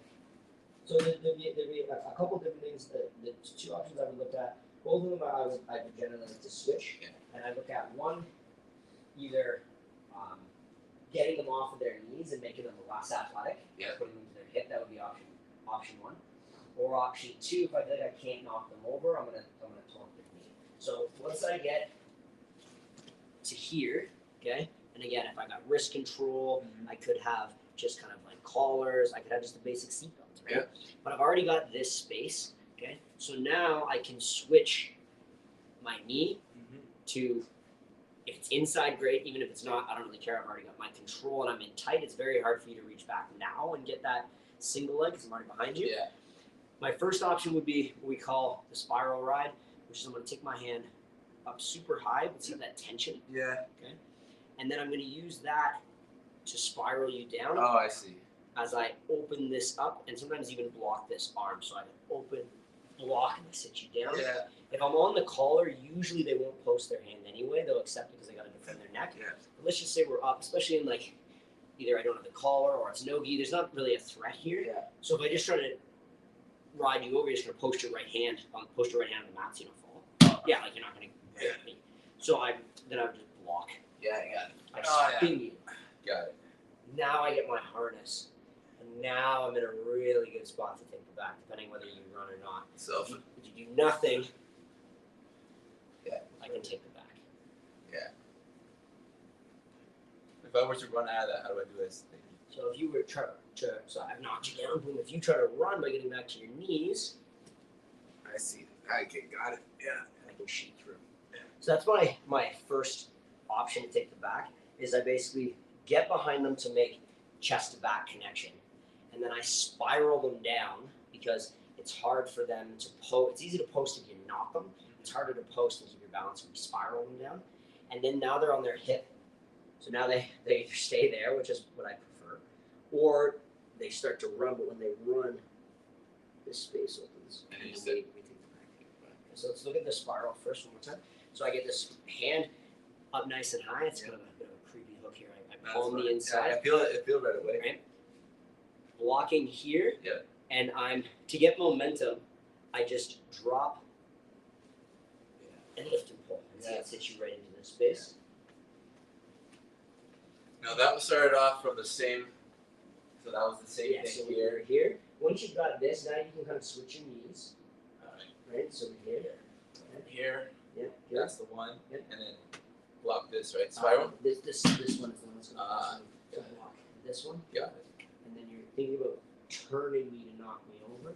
So there'd be a couple different things. The two options I would look at. Both of them I would generally like to switch, Yeah. and I look at one, either getting them off of their knees and making them less athletic, Yeah. putting them to their hip. That would be option one, or option two. If I feel like I can't knock them over, I'm gonna torque their knee. So once I get to here, okay, and again, if I got wrist control, I could have just kind of like collars. I could have just the basic seatbelts, right? Yeah. But I've already got this space, okay. So now I can switch my knee to, if it's inside, great. Even if it's not, I don't really care. I've already got my control and I'm in tight. It's very hard for you to reach back now and get that single leg because I'm already behind you. Yeah. My first option would be what we call the spiral ride, which is I'm going to take my hand up super high, but see that tension, Yeah. and then I'm going to use that to spiral you down Oh, I see. as I open this up, and sometimes even block this arm. So I open, block, and I sit you down. Yeah. If I'm on the collar, usually they won't post their hand anyway. They'll accept it because they got to defend their neck. Yeah. But let's just say we're up, especially in like either I don't have the collar or it's no gi. There's not really a threat here. Yeah. So if I just try to ride you over, you're just gonna post your right hand on the mat, so you don't fall. Yeah, like you're not gonna hit me. So I would just block. Yeah, I got it. I Oh, spin you. Got it. Now I get my harness, and now I'm in a really good spot to take the back, depending whether you run or not. So If you do nothing, Yeah. I can take the back. if I were to run out of that, how do I do this thing? So if you were so I've knocked you down, boom. If you try to run by getting back to your knees, I see. Okay, got it. Yeah. I can shoot through. So that's my first option to take the back, is I basically get behind them to make chest to back connection, and then I spiral them down because it's hard for them to post. It's easy to post if you knock them. It's harder to post and keep your balance when you spiral them down. And then now they're on their hip. So now they either stay there, which is what I prefer, or they start to run. But when they run, this space opens. And you then said- we take the back. So let's look at the spiral first one more time. So I get this hand up nice and high. It's kind of a bit of a creepy hook here. I pull on the inside. Yeah, I feel it. I feel it right away. Right? Blocking here. Yep. And I'm to get momentum, I just drop and lift and pull. And see it hits you right into this space. Now that was started off from the same. So that was the same Yeah, so thing here. we're here. Once you've got this, now you can kind of switch your knees. Right? So we're here. Here, Yeah. Good. that's the one, Yep. and then block this, right? Spiral. This one is the one that's going to block this one. Got it. And then you're thinking about turning me to knock me over.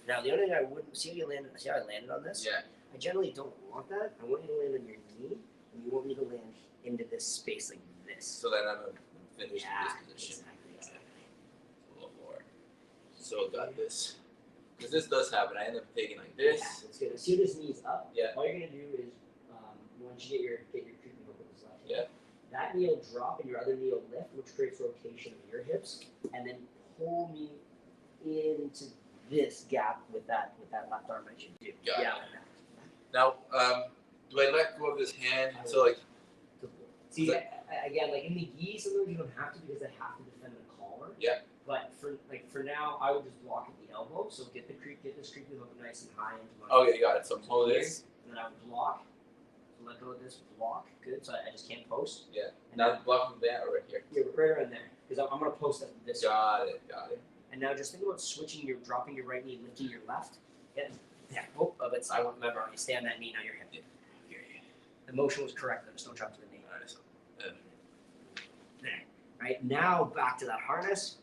Now the only thing I wouldn't see how you landed. See how I landed on this? Yeah. I generally don't want that. I want you to land on your knee, and you want me to land into this space like this. So that I'm finished Yeah, in this position. exactly. A little more. So got this. Because this does happen. I end up taking like this. Yeah, that's good. As soon as knees up, Yeah. all you're gonna do is once you get your creeping hook with this left hand, Yeah. that knee will drop and your other knee will lift, which creates rotation of your hips, and then pull me into this gap with that left arm I should do. Got yeah, it. like that. Now, do I let go of this hand? So like, See, again, like in the gi, sometimes you don't have to because they have to defend the collar. Yeah. But for now, I would just block at the elbow. So get this creepy hook nice and high into my. okay, got it. So pull this. And then I would block. So let go of this block. Good. So I just can't post. Yeah. And Now blocking that right here. you're right around there because I'm gonna post at this. Got it. Got it. And now just think about dropping your right knee, lifting your left. Yeah. Oh, but I won't remember. You stay on that knee, now you're hip. Here. The motion was correct. Just don't drop to the knee. All right. So, There. Right now, back to that harness.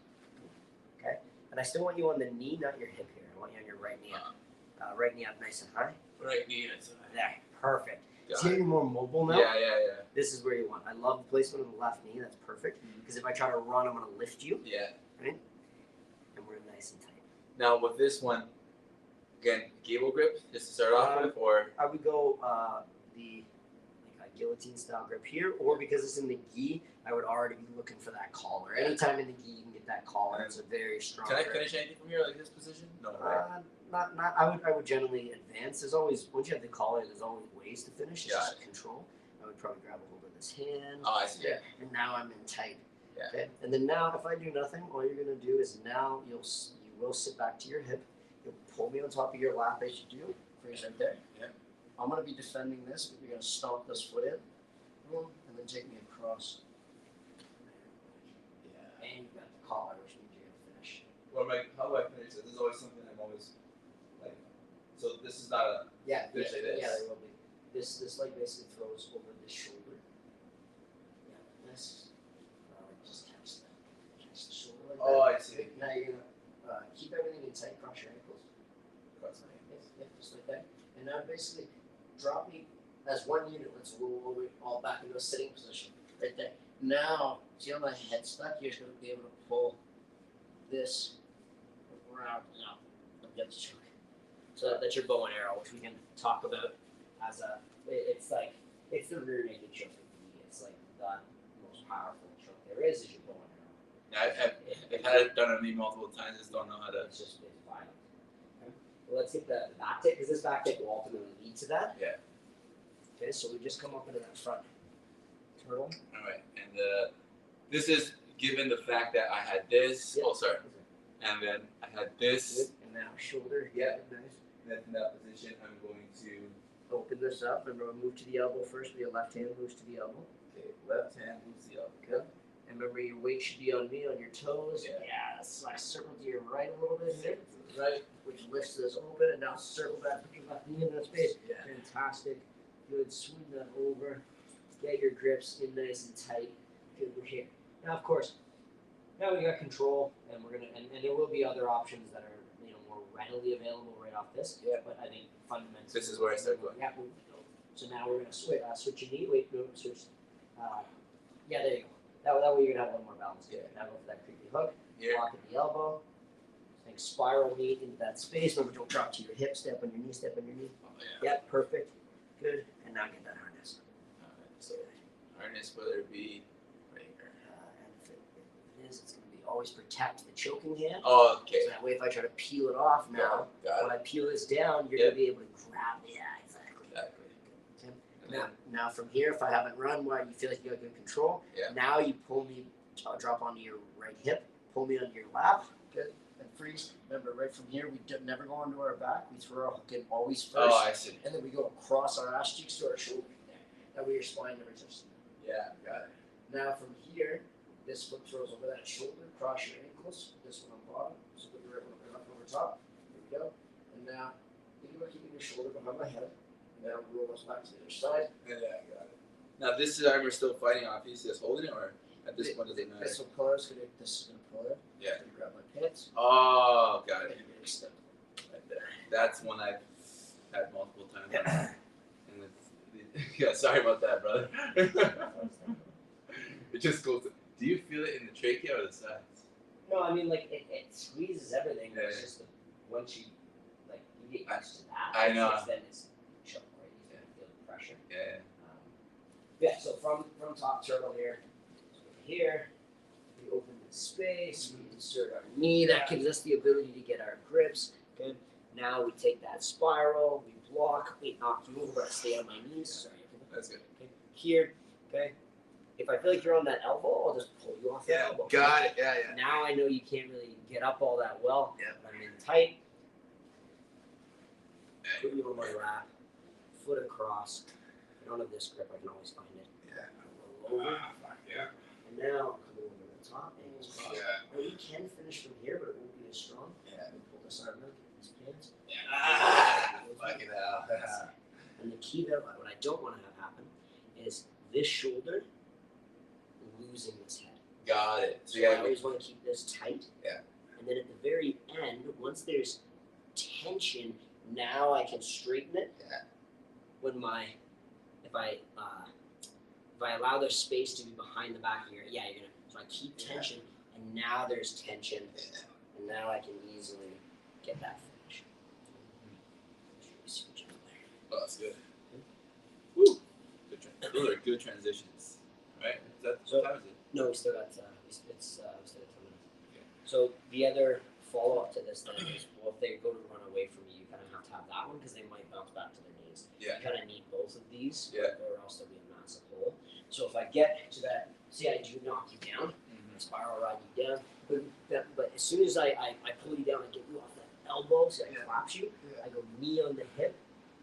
Okay. And I still want you on the knee, not your hip here. I want you on your right knee up. Right knee up, nice and high. right knee. There. Perfect. Got See how it. you're more mobile now? Yeah. This is where you want. I love the placement of the left knee. That's perfect. Because if I try to run, I'm going to lift you. Yeah. And we're nice and tight. Now with this one, again, gable grip, just to start off with, or I would go the like a guillotine style grip here, or because it's in the gi, I would already be looking for that collar. Anytime in the gi, you can get that collar. It's a very strong. can I grip. finish anything from here, like this position? No, right? Not. I would generally advance. There's always once you have the collar, there's always ways to finish. It's Got just control. I would probably grab a hold of this hand. Oh, I see. Yeah. And now I'm in tight. Yeah. Okay. And then now, if I do nothing, all you're gonna do is now you will sit back to your hip. You'll pull me on top of your lap as you do. Freeze right there. Yeah. I'm gonna be defending this, but you're gonna stomp this foot in, boom, and then take me across. Yeah. And you got the collar, which means you're gonna finish. Well, how do I finish this? This is always something I'm always like. So this is not a. Yeah. Finish like this. Yeah, there will be. This like basically throws over the shoulder. Yeah, like this. Just catch the shoulder like that. Oh, I see. Now you're gonna keep everything in tight, cross your ankles. Cross my ankles. Yeah, just like that. And now basically drop me as one unit. Let's roll all back into a sitting position. Right there. Now, see how my head's stuck? You're just going to be able to pull this around now against the choke. So that's your bow and arrow, which we can talk about as a. It's the rear naked choke. It's like the most powerful choke there is your bow and arrow. Yeah, I've had it done on me multiple times. Just don't know how to. It's violent. Okay. Well, let's get the back tick because this back tick will ultimately lead to that. Yeah. Okay, so we just come up into that front turtle. All right, and this is given the fact that I had this. Yeah. Oh, sorry. And then I had this. Good. And now shoulder. Yeah. Nice. Then in that position, I'm going to. Open this up. Remember, move to the elbow first. With your left hand moves to the elbow. Okay, left hand moves the other. Good. And remember, your weight should be on me, on your toes. Yeah. Yes. I circle to your right a little bit here, Right. which lifts this open, and now circle back, put your left knee in that space. Yeah. Fantastic. Good. Swing that over. Get your grips in nice and tight. Good. We're here. Now, of course, now we got control, and we're gonna, and there will be other options that are more readily available right off this. Yeah. But I think fundamentally, This is where I start going. Yeah. So now we're gonna switch your knee. Wait, no, switch. Yeah, there you go. That way you're gonna have a little more balance. Yeah. Now go for that creepy hook. Here. Lock at the elbow. Think spiral knee into that space. Remember, don't drop to your hip. Step on your knee. Step on your knee. Oh, yeah. Yep, perfect. Good. And now get that harness. Alright, so harness, whether it be right here. And if it is, it's gonna be always protect the choking hand. Oh, okay. So that way, if I try to peel it off now, Got when it. I peel this down, you're Yep. gonna be able to grab. Yeah, exactly. Exactly. Okay. And then, Now from here, if I haven't run while you feel like you got good control, Yeah. now you pull me, drop onto your right hip, pull me onto your lap, good, and freeze. Remember, right from here, we never go onto our back. We throw our hook in always first, oh, I see. and then we go across our ass cheeks to our shoulder. There. That way your spine never touches. Yeah, got it. Now from here, this foot throws over that shoulder, cross your ankles. This one on bottom, so put your right one up over top. There we go. And now think about keeping your shoulder behind my head. Now roll us back to the other side. Yeah, got it. Now this is we're still fighting off. He's just holding it, or at this point does it matter? This will pull us. This is gonna pull it. Yeah. Gonna grab my pants. Oh, got And it. you're gonna step. Right there. that's one I've had multiple times. And it's, yeah, sorry about that, brother. It just goes. Do you feel it in the trachea or the sides? No, I mean like it squeezes everything, but it's Yeah. just once you like you get used to that. I know. Then it's choke, right? You feel the pressure. Yeah. Yeah. So from top turtle here, here, we open the space. We insert our knee. That gives us the ability to get our grips. Good. Now we take that spiral. We block. Wait, knock you over. But I stay on my knees. Sorry. That's good. Okay. Here. Okay. If I feel like you're on that elbow, I'll just pull you off the elbow. Got it. Yeah, yeah. Now I know you can't really get up all that well. Yeah. I'm in tight. Put you on my lap. Foot across. If I don't have this grip, I can always find it. Yeah. Roll over. Yeah. And now I'm coming over the top. And it's cross. Yeah. Now you can finish from here, but it won't be as strong. Yeah. Pull this arm out. These pins. Fucking hell. And the key there, what I don't want to have happen, is this shoulder losing this head. Got it. So So I yeah. always want to keep this tight. Yeah. And then at the very end, once there's tension, now I can straighten it. Yeah. When if I allow their space to be behind the back of your, yeah, you're gonna. So I keep tension, and now there's tension, and now I can easily get that finish. Oh, that's good. Woo. Good those are good transitions. Right? Is that So- how is it? No, we still got we still got 10 minutes. Okay. So the other follow up to this then is, well, if they go to run away from you, you kind of have to have that one because they might bounce back to their knees. Yeah. You kind of need both of these, Yeah. or else there'll be a massive hole. So if I get to that, see, I do knock you down, spiral ride you down, but as soon as I pull you down and get you off that elbow, so I Yeah. collapse you, Yeah. I go knee on the hip,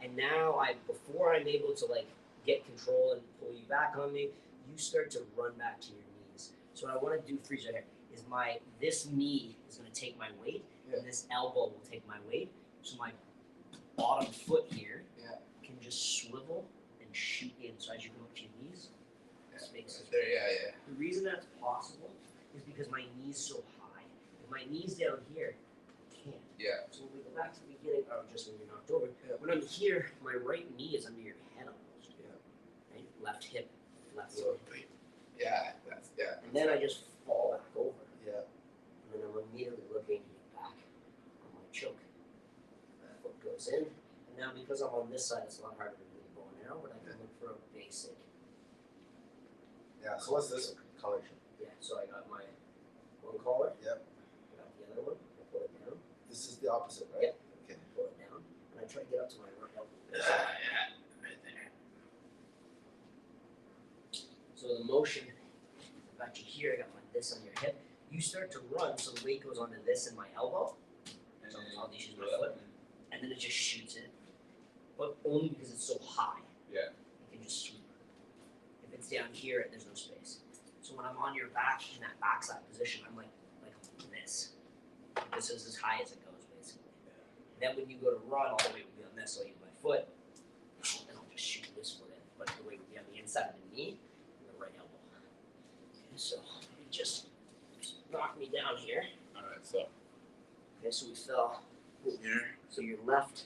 and now before I'm able to like get control and pull you back on me, you start to run back to your knees. So what I want to do for you right here is this knee is going to take my weight, Yeah. and this elbow will take my weight. So my bottom foot here Yeah. can just swivel and shoot in. So as you come up to your knees, space is There, yeah. the reason that's possible is because my knee's so high. If my knee's down here, I can't. Yeah. So when we go back to the beginning, or just when you're knocked over, Yeah. when I'm here, my right knee is under your head almost. Yeah. Right? Left hip, left So, hip. yeah, that's yeah. And then I just fall back over. Yeah. And then I'm immediately looking to get back on my choke. Foot goes in. And now because I'm on this side, it's a lot harder to really bow and arrow, but I can look for a basic. Yeah, so what's this color? Yeah, so I got my one collar. Yep. I got the other one. I pull it down. This is the opposite, right? Yep. Okay. Pull it down. And I try to get up to my right elbow. Yeah. Right there. So the motion, I got you here, I got this on your hip. You start to run, so the weight goes onto this and my elbow, And So then I'll just use go my up foot. and then it just shoots it. But only because it's so high. Yeah. You can just swoop. If it's down here, there's no space. So when I'm on your back in that backside position, I'm like this. This is as high as it goes, basically. Then when you go to run, all the weight will be on this, so I use my foot, and I'll just shoot this foot in. But the weight will be on the inside of the knee and the right elbow. Okay, so you just knock me down here. All right. So Okay, so we fell. here. So your left,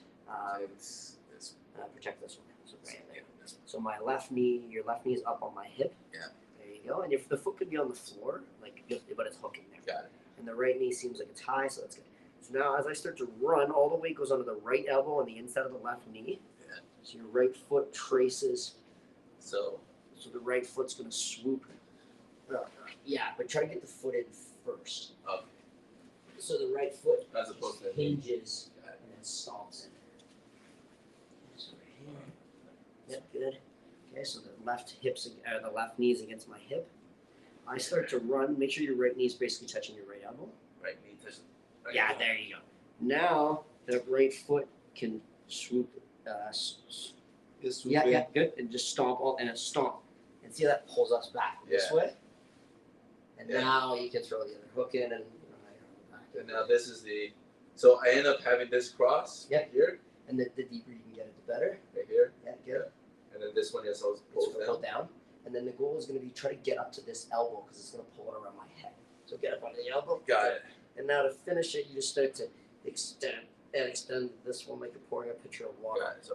It's this. protect this one. So right there. Yeah, this. So my left knee, your left knee is up on my hip. Yeah. There you go. And if the foot could be on the floor, but it's hooking there. Got it. And the right knee seems like it's high, so that's good. So now as I start to run, all the weight goes onto the right elbow on the inside of the left knee. Yeah. So your right foot traces. So So the right foot's going to swoop. Yeah, but try to get the foot in first. Okay. So the right foot As opposed to- hinges Got it. and then stomps in. So right here. Yep, good. Okay, so the the left knee is against my hip. I start to run. Make sure your right knee is basically touching your right elbow. right knee touches. Right Yeah, elbow. there you go. Now the right foot can swoop. Is Yeah, good. And just stomp and a stomp. And see how that pulls us back this Yeah. way. And Yeah. now you can throw the other hook in and back. And now this is the. So I end up having this cross. Yeah. Here. And the deeper you can get it, the better. Right here. Yeah, good. And then this one is also It's pulls gonna down. pull down. And then the goal is going to be try to get up to this elbow because it's going to pull it around my head. So get up on the elbow. Got it. And now to finish it, you just start to extend and extend this one like you're pouring a pitcher of water. Got it.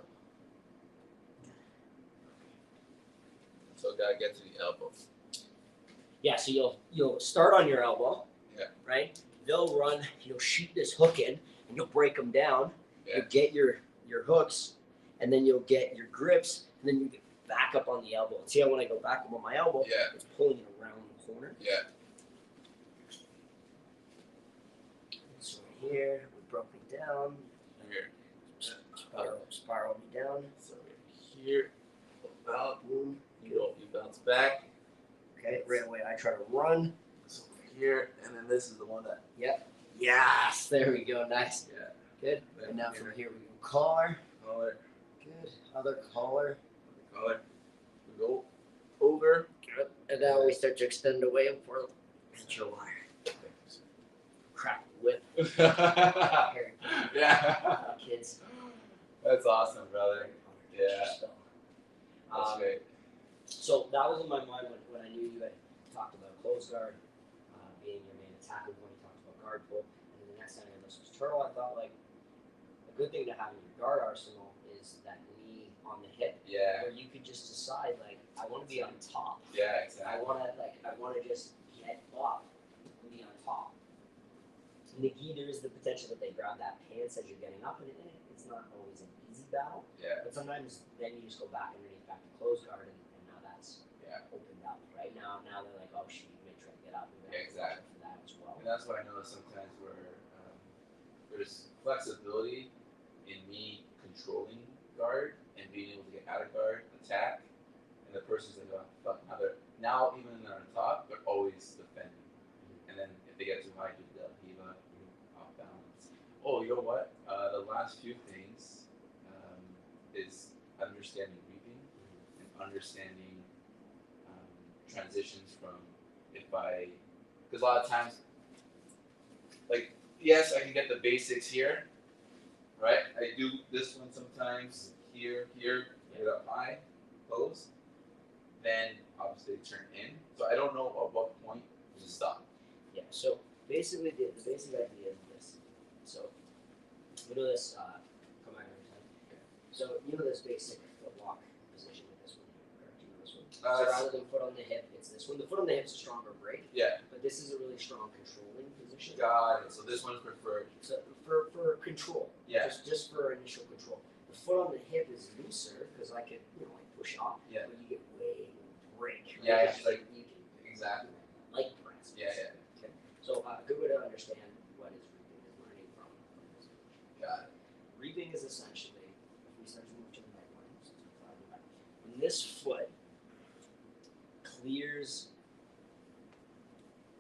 So gotta get to the elbow. Yeah, so you'll start on your elbow. Yeah. Right. They'll run. You'll shoot this hook in, and you'll break them down. Yeah. You'll get your hooks, and then you'll get your grips, and then you get back up on the elbow. See how when I go back up on my elbow, Yeah. it's pulling it around the corner. Yeah. So here we broke it down. Here. Spiral me down. So here. About. Boom. You bounce back. Okay. Right away, I try to run. So here, and then this is the one that. Yes. There we go. Nice. Yeah. Good. And now from here we go collar. Collar. Good. Other collar. Collar. We go over. Good. And now we start to extend away for pinch your wire. Crack the whip. Here, Yeah. kids. That's awesome, brother. Yeah. That's Um, great. So that was in my mind when I knew you had talked about close guard being your main attacker when you talked about guard pull, and then the next time I this was turtle. I thought like a good thing to have in your guard arsenal is that knee on the hip, Yeah. where you could just decide like I want to be on top. Yeah, I exactly. want to just get up and be on top. In the gi, there is the potential that they grab that pants as you're getting up, and it's not always an easy battle. Yeah. But sometimes then you just go back underneath back to close guard, and now that's Yeah. opened up. Right now they're like, oh shoot, you may try to get up. We gotta Yeah, exactly. watch out for that as well. And that's why I notice sometimes where there's flexibility in me controlling guard and being able to get out of guard, attack, and the person's like, oh, fuck, now even when they're on top, they're always defending. And then if they get too high, do the Hiva, off balance. Oh, you know what? The last few things is understanding reaping and understanding transitions from because a lot of times, like, yes, I can get the basics here, right? I do this one sometimes, here, get up high, close, then obviously turn in. So I don't know at what point to stop. Yeah. So basically, the basic idea is this. So you know this. Come back every time. So you know this basic foot lock position with this one. Correct? You know this one. So rather than foot on the hip, it's this one. The foot on the hip is a stronger break, Yeah, but this is a really strong controlling position. got it. So this one's preferred. So for control, Yeah, just for initial control. The foot on the hip is looser because I could like push off. Yeah. But you get way break. Yeah, Right? it's like- you can exactly. like press. Yeah. Okay. So a good way to understand what is reaping is learning from this. Got it. Reaping is essentially, if we start to move to the right one, when this foot clears,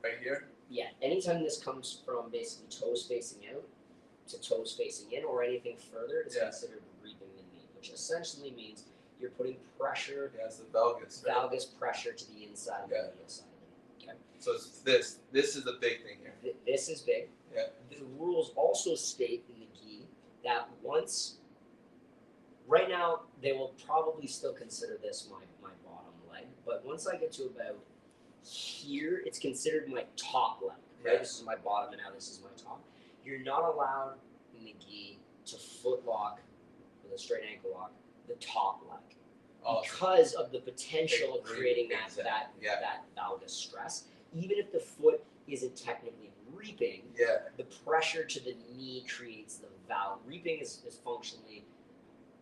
Right here. yeah, anytime this comes from basically toes facing out to toes facing in or anything further, it's Yeah. considered reaping the knee, which essentially means you're putting pressure, Yeah, it's the valgus. Right? valgus pressure to the inside of Yeah. the medial side of the knee. Okay. So it's this. This is the big thing here. This is big. Yeah. The rules also state in the gi that once, right now, they will probably still consider this my bottom leg, but once I get to about here, it's considered my top leg. Right? Yeah. This is my bottom, and now this is my top. You're not allowed in the gi to foot lock with a straight ankle lock the top leg Oh, because of the potential of Big creating reap, that yeah. that valgus stress. Even if the foot isn't technically reaping, yeah. the pressure to the knee creates the valve. Reaping is functionally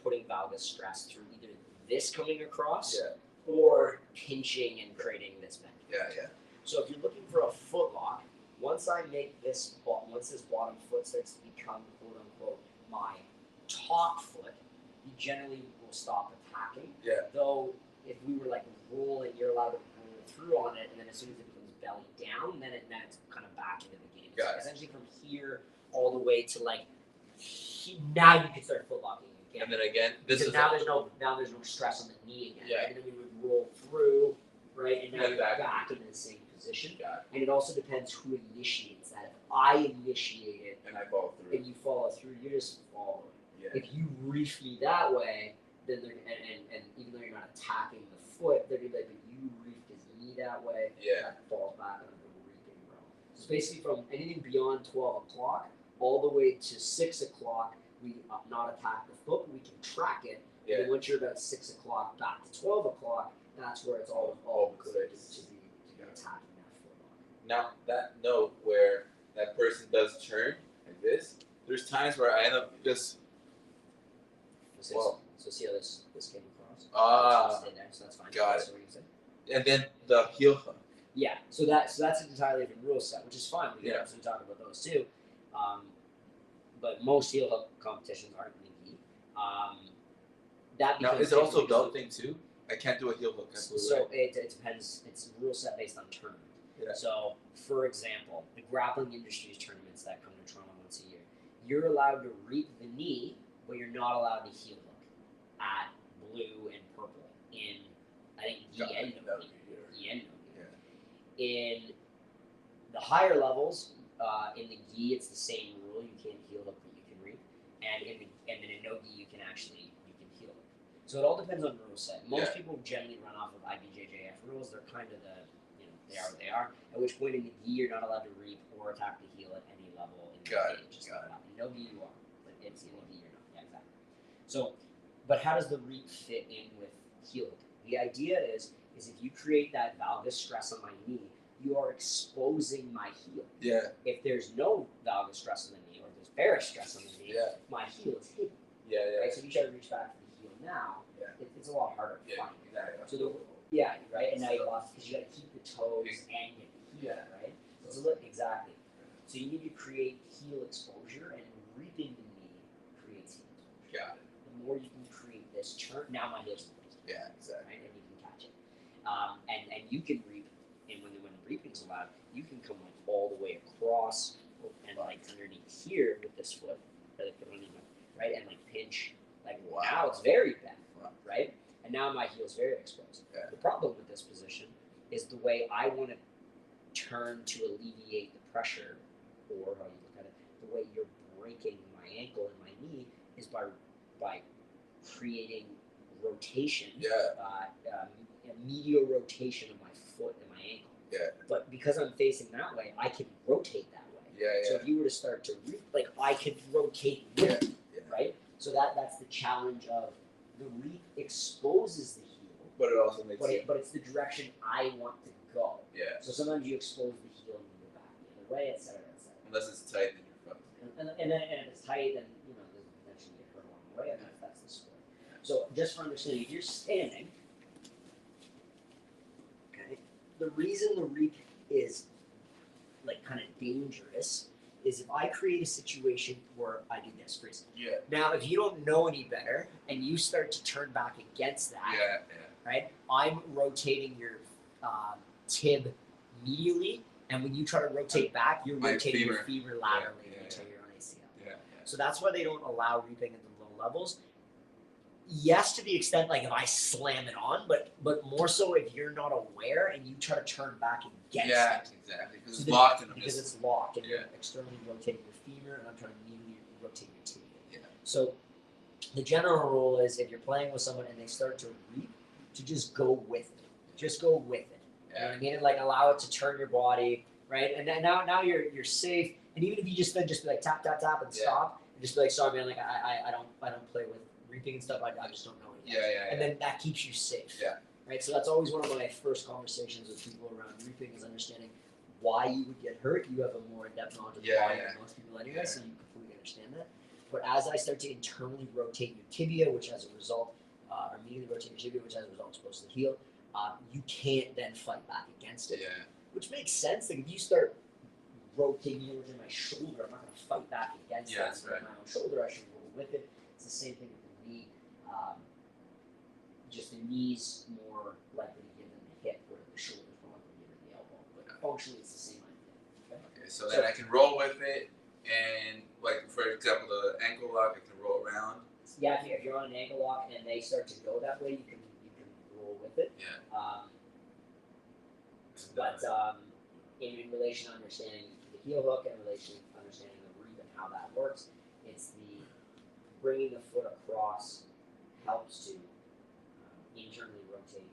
putting valgus stress through either this coming across Yeah. or pinching and creating this bend. Yeah. So if you're looking for a foot lock, once I make this, once this bottom foot starts to become quote unquote my top foot, you generally will stop attacking. Yeah. Though if we were like rolling, you're allowed to roll through on it, and then as soon as it becomes belly down, then it's kind of back into the game. Got So it. essentially from here all the way to like now you can start foot locking again. And then again, this Because is now there's no stress on the knee again. Yeah. Right? And then we would roll through, right? And now And you're back. back into the same position. got it. And it also depends who initiates that. If I initiate it And I fall through. and you follow through, you're just following. Yeah. If you reef me that way, then they're and even though you're not attacking the foot, they're gonna be like, but you reefed his knee that way, Yeah. that falls back under the reaping realm. So basically from anything beyond 12 o'clock all the way to 6 o'clock. We not attack the foot, we can track it. And then once you're about 6 o'clock back to 12 o'clock, that's where it's all good to be attacking that foot. Now that note where that person does turn like this, there's times where I end up just So see how this came across? Ah, Stay there, so that's fine. got That's what you said. and then the heel hook. Yeah, so that's an entirely different rule set, which is fine. We can Yeah. absolutely talk about those too. But most heel hook competitions aren't in the gi. That Now becomes is it also a different belt thing too? I can't do a heel hook. So it depends. It's a rule set based on tournament. Yeah. So, for example, the grappling industry's tournaments that come to Toronto once a year, you're allowed to reap the knee, but you're not allowed to heel hook at blue and purple in, I think, gi and no gi. Gi and no gi. In the higher levels, in the gi, it's the same rule. You can't heel hook, but you can reap. And then in no gi, you can heel hook. So it all depends on rule set. Most people generally run off of IBJJF rules. They're kind of they are what they are. At which point in the gi, you're not allowed to reap or attack the heel at any level in the Got gi. it, Just got like that. In no gi, you are. But it's in the gi, you're not. Yeah, exactly. So, but how does the reap fit in with heel hook? The idea is if you create that valgus stress on my knee, you are exposing my heel. Yeah. If there's no valgus stress on the knee or there's bearish stress on the knee, Yeah. my heel is hidden. Yeah. Right? So if you try to reach back to the heel now, it's a lot harder to find. Exactly. So right? And now you lost because you got to keep the toes and get the heel, right? So exactly. So you need to create heel exposure, and reaping the knee creates heel exposure. Got it. The more you can create this turn, now my heel's closed. Yeah, exactly. Right? And you can catch it. And you can reap, and when reaping's allowed, you can come like all the way across and like underneath here with this foot, right? And like pinch, like now it's very bent, right? And now my heel's very exposed. Yeah. The problem with this position is the way I want to turn to alleviate the pressure, or how you look at it, the way you're breaking my ankle and my knee is by creating rotation, a medial rotation of my foot and my ankle. Yeah. But because I'm facing that way, I can rotate that way. Yeah. So if you were to start to reap, I could rotate with it, Yeah. right? So that's the challenge of the reap exposes the heel, But it also makes but it's the direction I want to go. Yeah. So sometimes you expose the heel and you go back the other way, etc., etc. Unless it's tight, then you're fucked. And then if it's tight, then there's potential to get hurt along the way, and that's the sport. So just for understanding, if you're standing, okay, the reason the reap is like kind of dangerous is if I create a situation where I do this, freeze. Yeah. Now, if you don't know any better and you start to turn back against that, Yeah. right? I'm rotating your tib medially, and when you try to rotate back, you're My rotating your femur. femur laterally Yeah, until you're on ACL. Yeah. So that's why they don't allow reaping at the low levels. Yes, to the extent like if I slam it on, but more so if you're not aware and you try to turn back against Yeah, it. exactly. Because So it's the- locked in the Because middle. it's locked and you're Yeah. externally rotating your femur and I'm trying to medially rotate your tibia. Yeah. So the general rule is if you're playing with someone and they start to reap, to just go with it. Just go with it. You know what I mean? And like allow it to turn your body, right? And then now you're safe. And even if you just be like tap tap tap and Yeah. stop, and just be like, sorry man, like I don't play with reaping and stuff. I just don't know it yet. Yeah. And then that keeps you safe. Yeah. Right. So that's always one of my first conversations with people around reaping is understanding why you would get hurt. You have a more in-depth knowledge of the Yeah, body yeah. than most people anyway, Yeah. so you completely understand that. But as I start to internally rotate your tibia, which as a result, or medially rotate your tibia, which as a result is supposed to heal, you can't then fight back against it. Yeah. Which makes sense. Like if you start rotating within my shoulder, I'm not going to fight back against Yeah, it. that's With right. my own shoulder, I should roll with it. It's the same thing with the knee. Just the knee's more likely to give than the hip, where the shoulder's more likely to give than the elbow. But functionally, it's the same idea. Okay, so then I can roll with it, and like for example, the ankle lock, I can roll around. Yeah, if you're on an ankle lock and they start to go that way, you can roll with it. Yeah. But in relation to understanding the heel hook and relation to understanding the reap and how that works, it's the bringing the foot across helps to internally rotate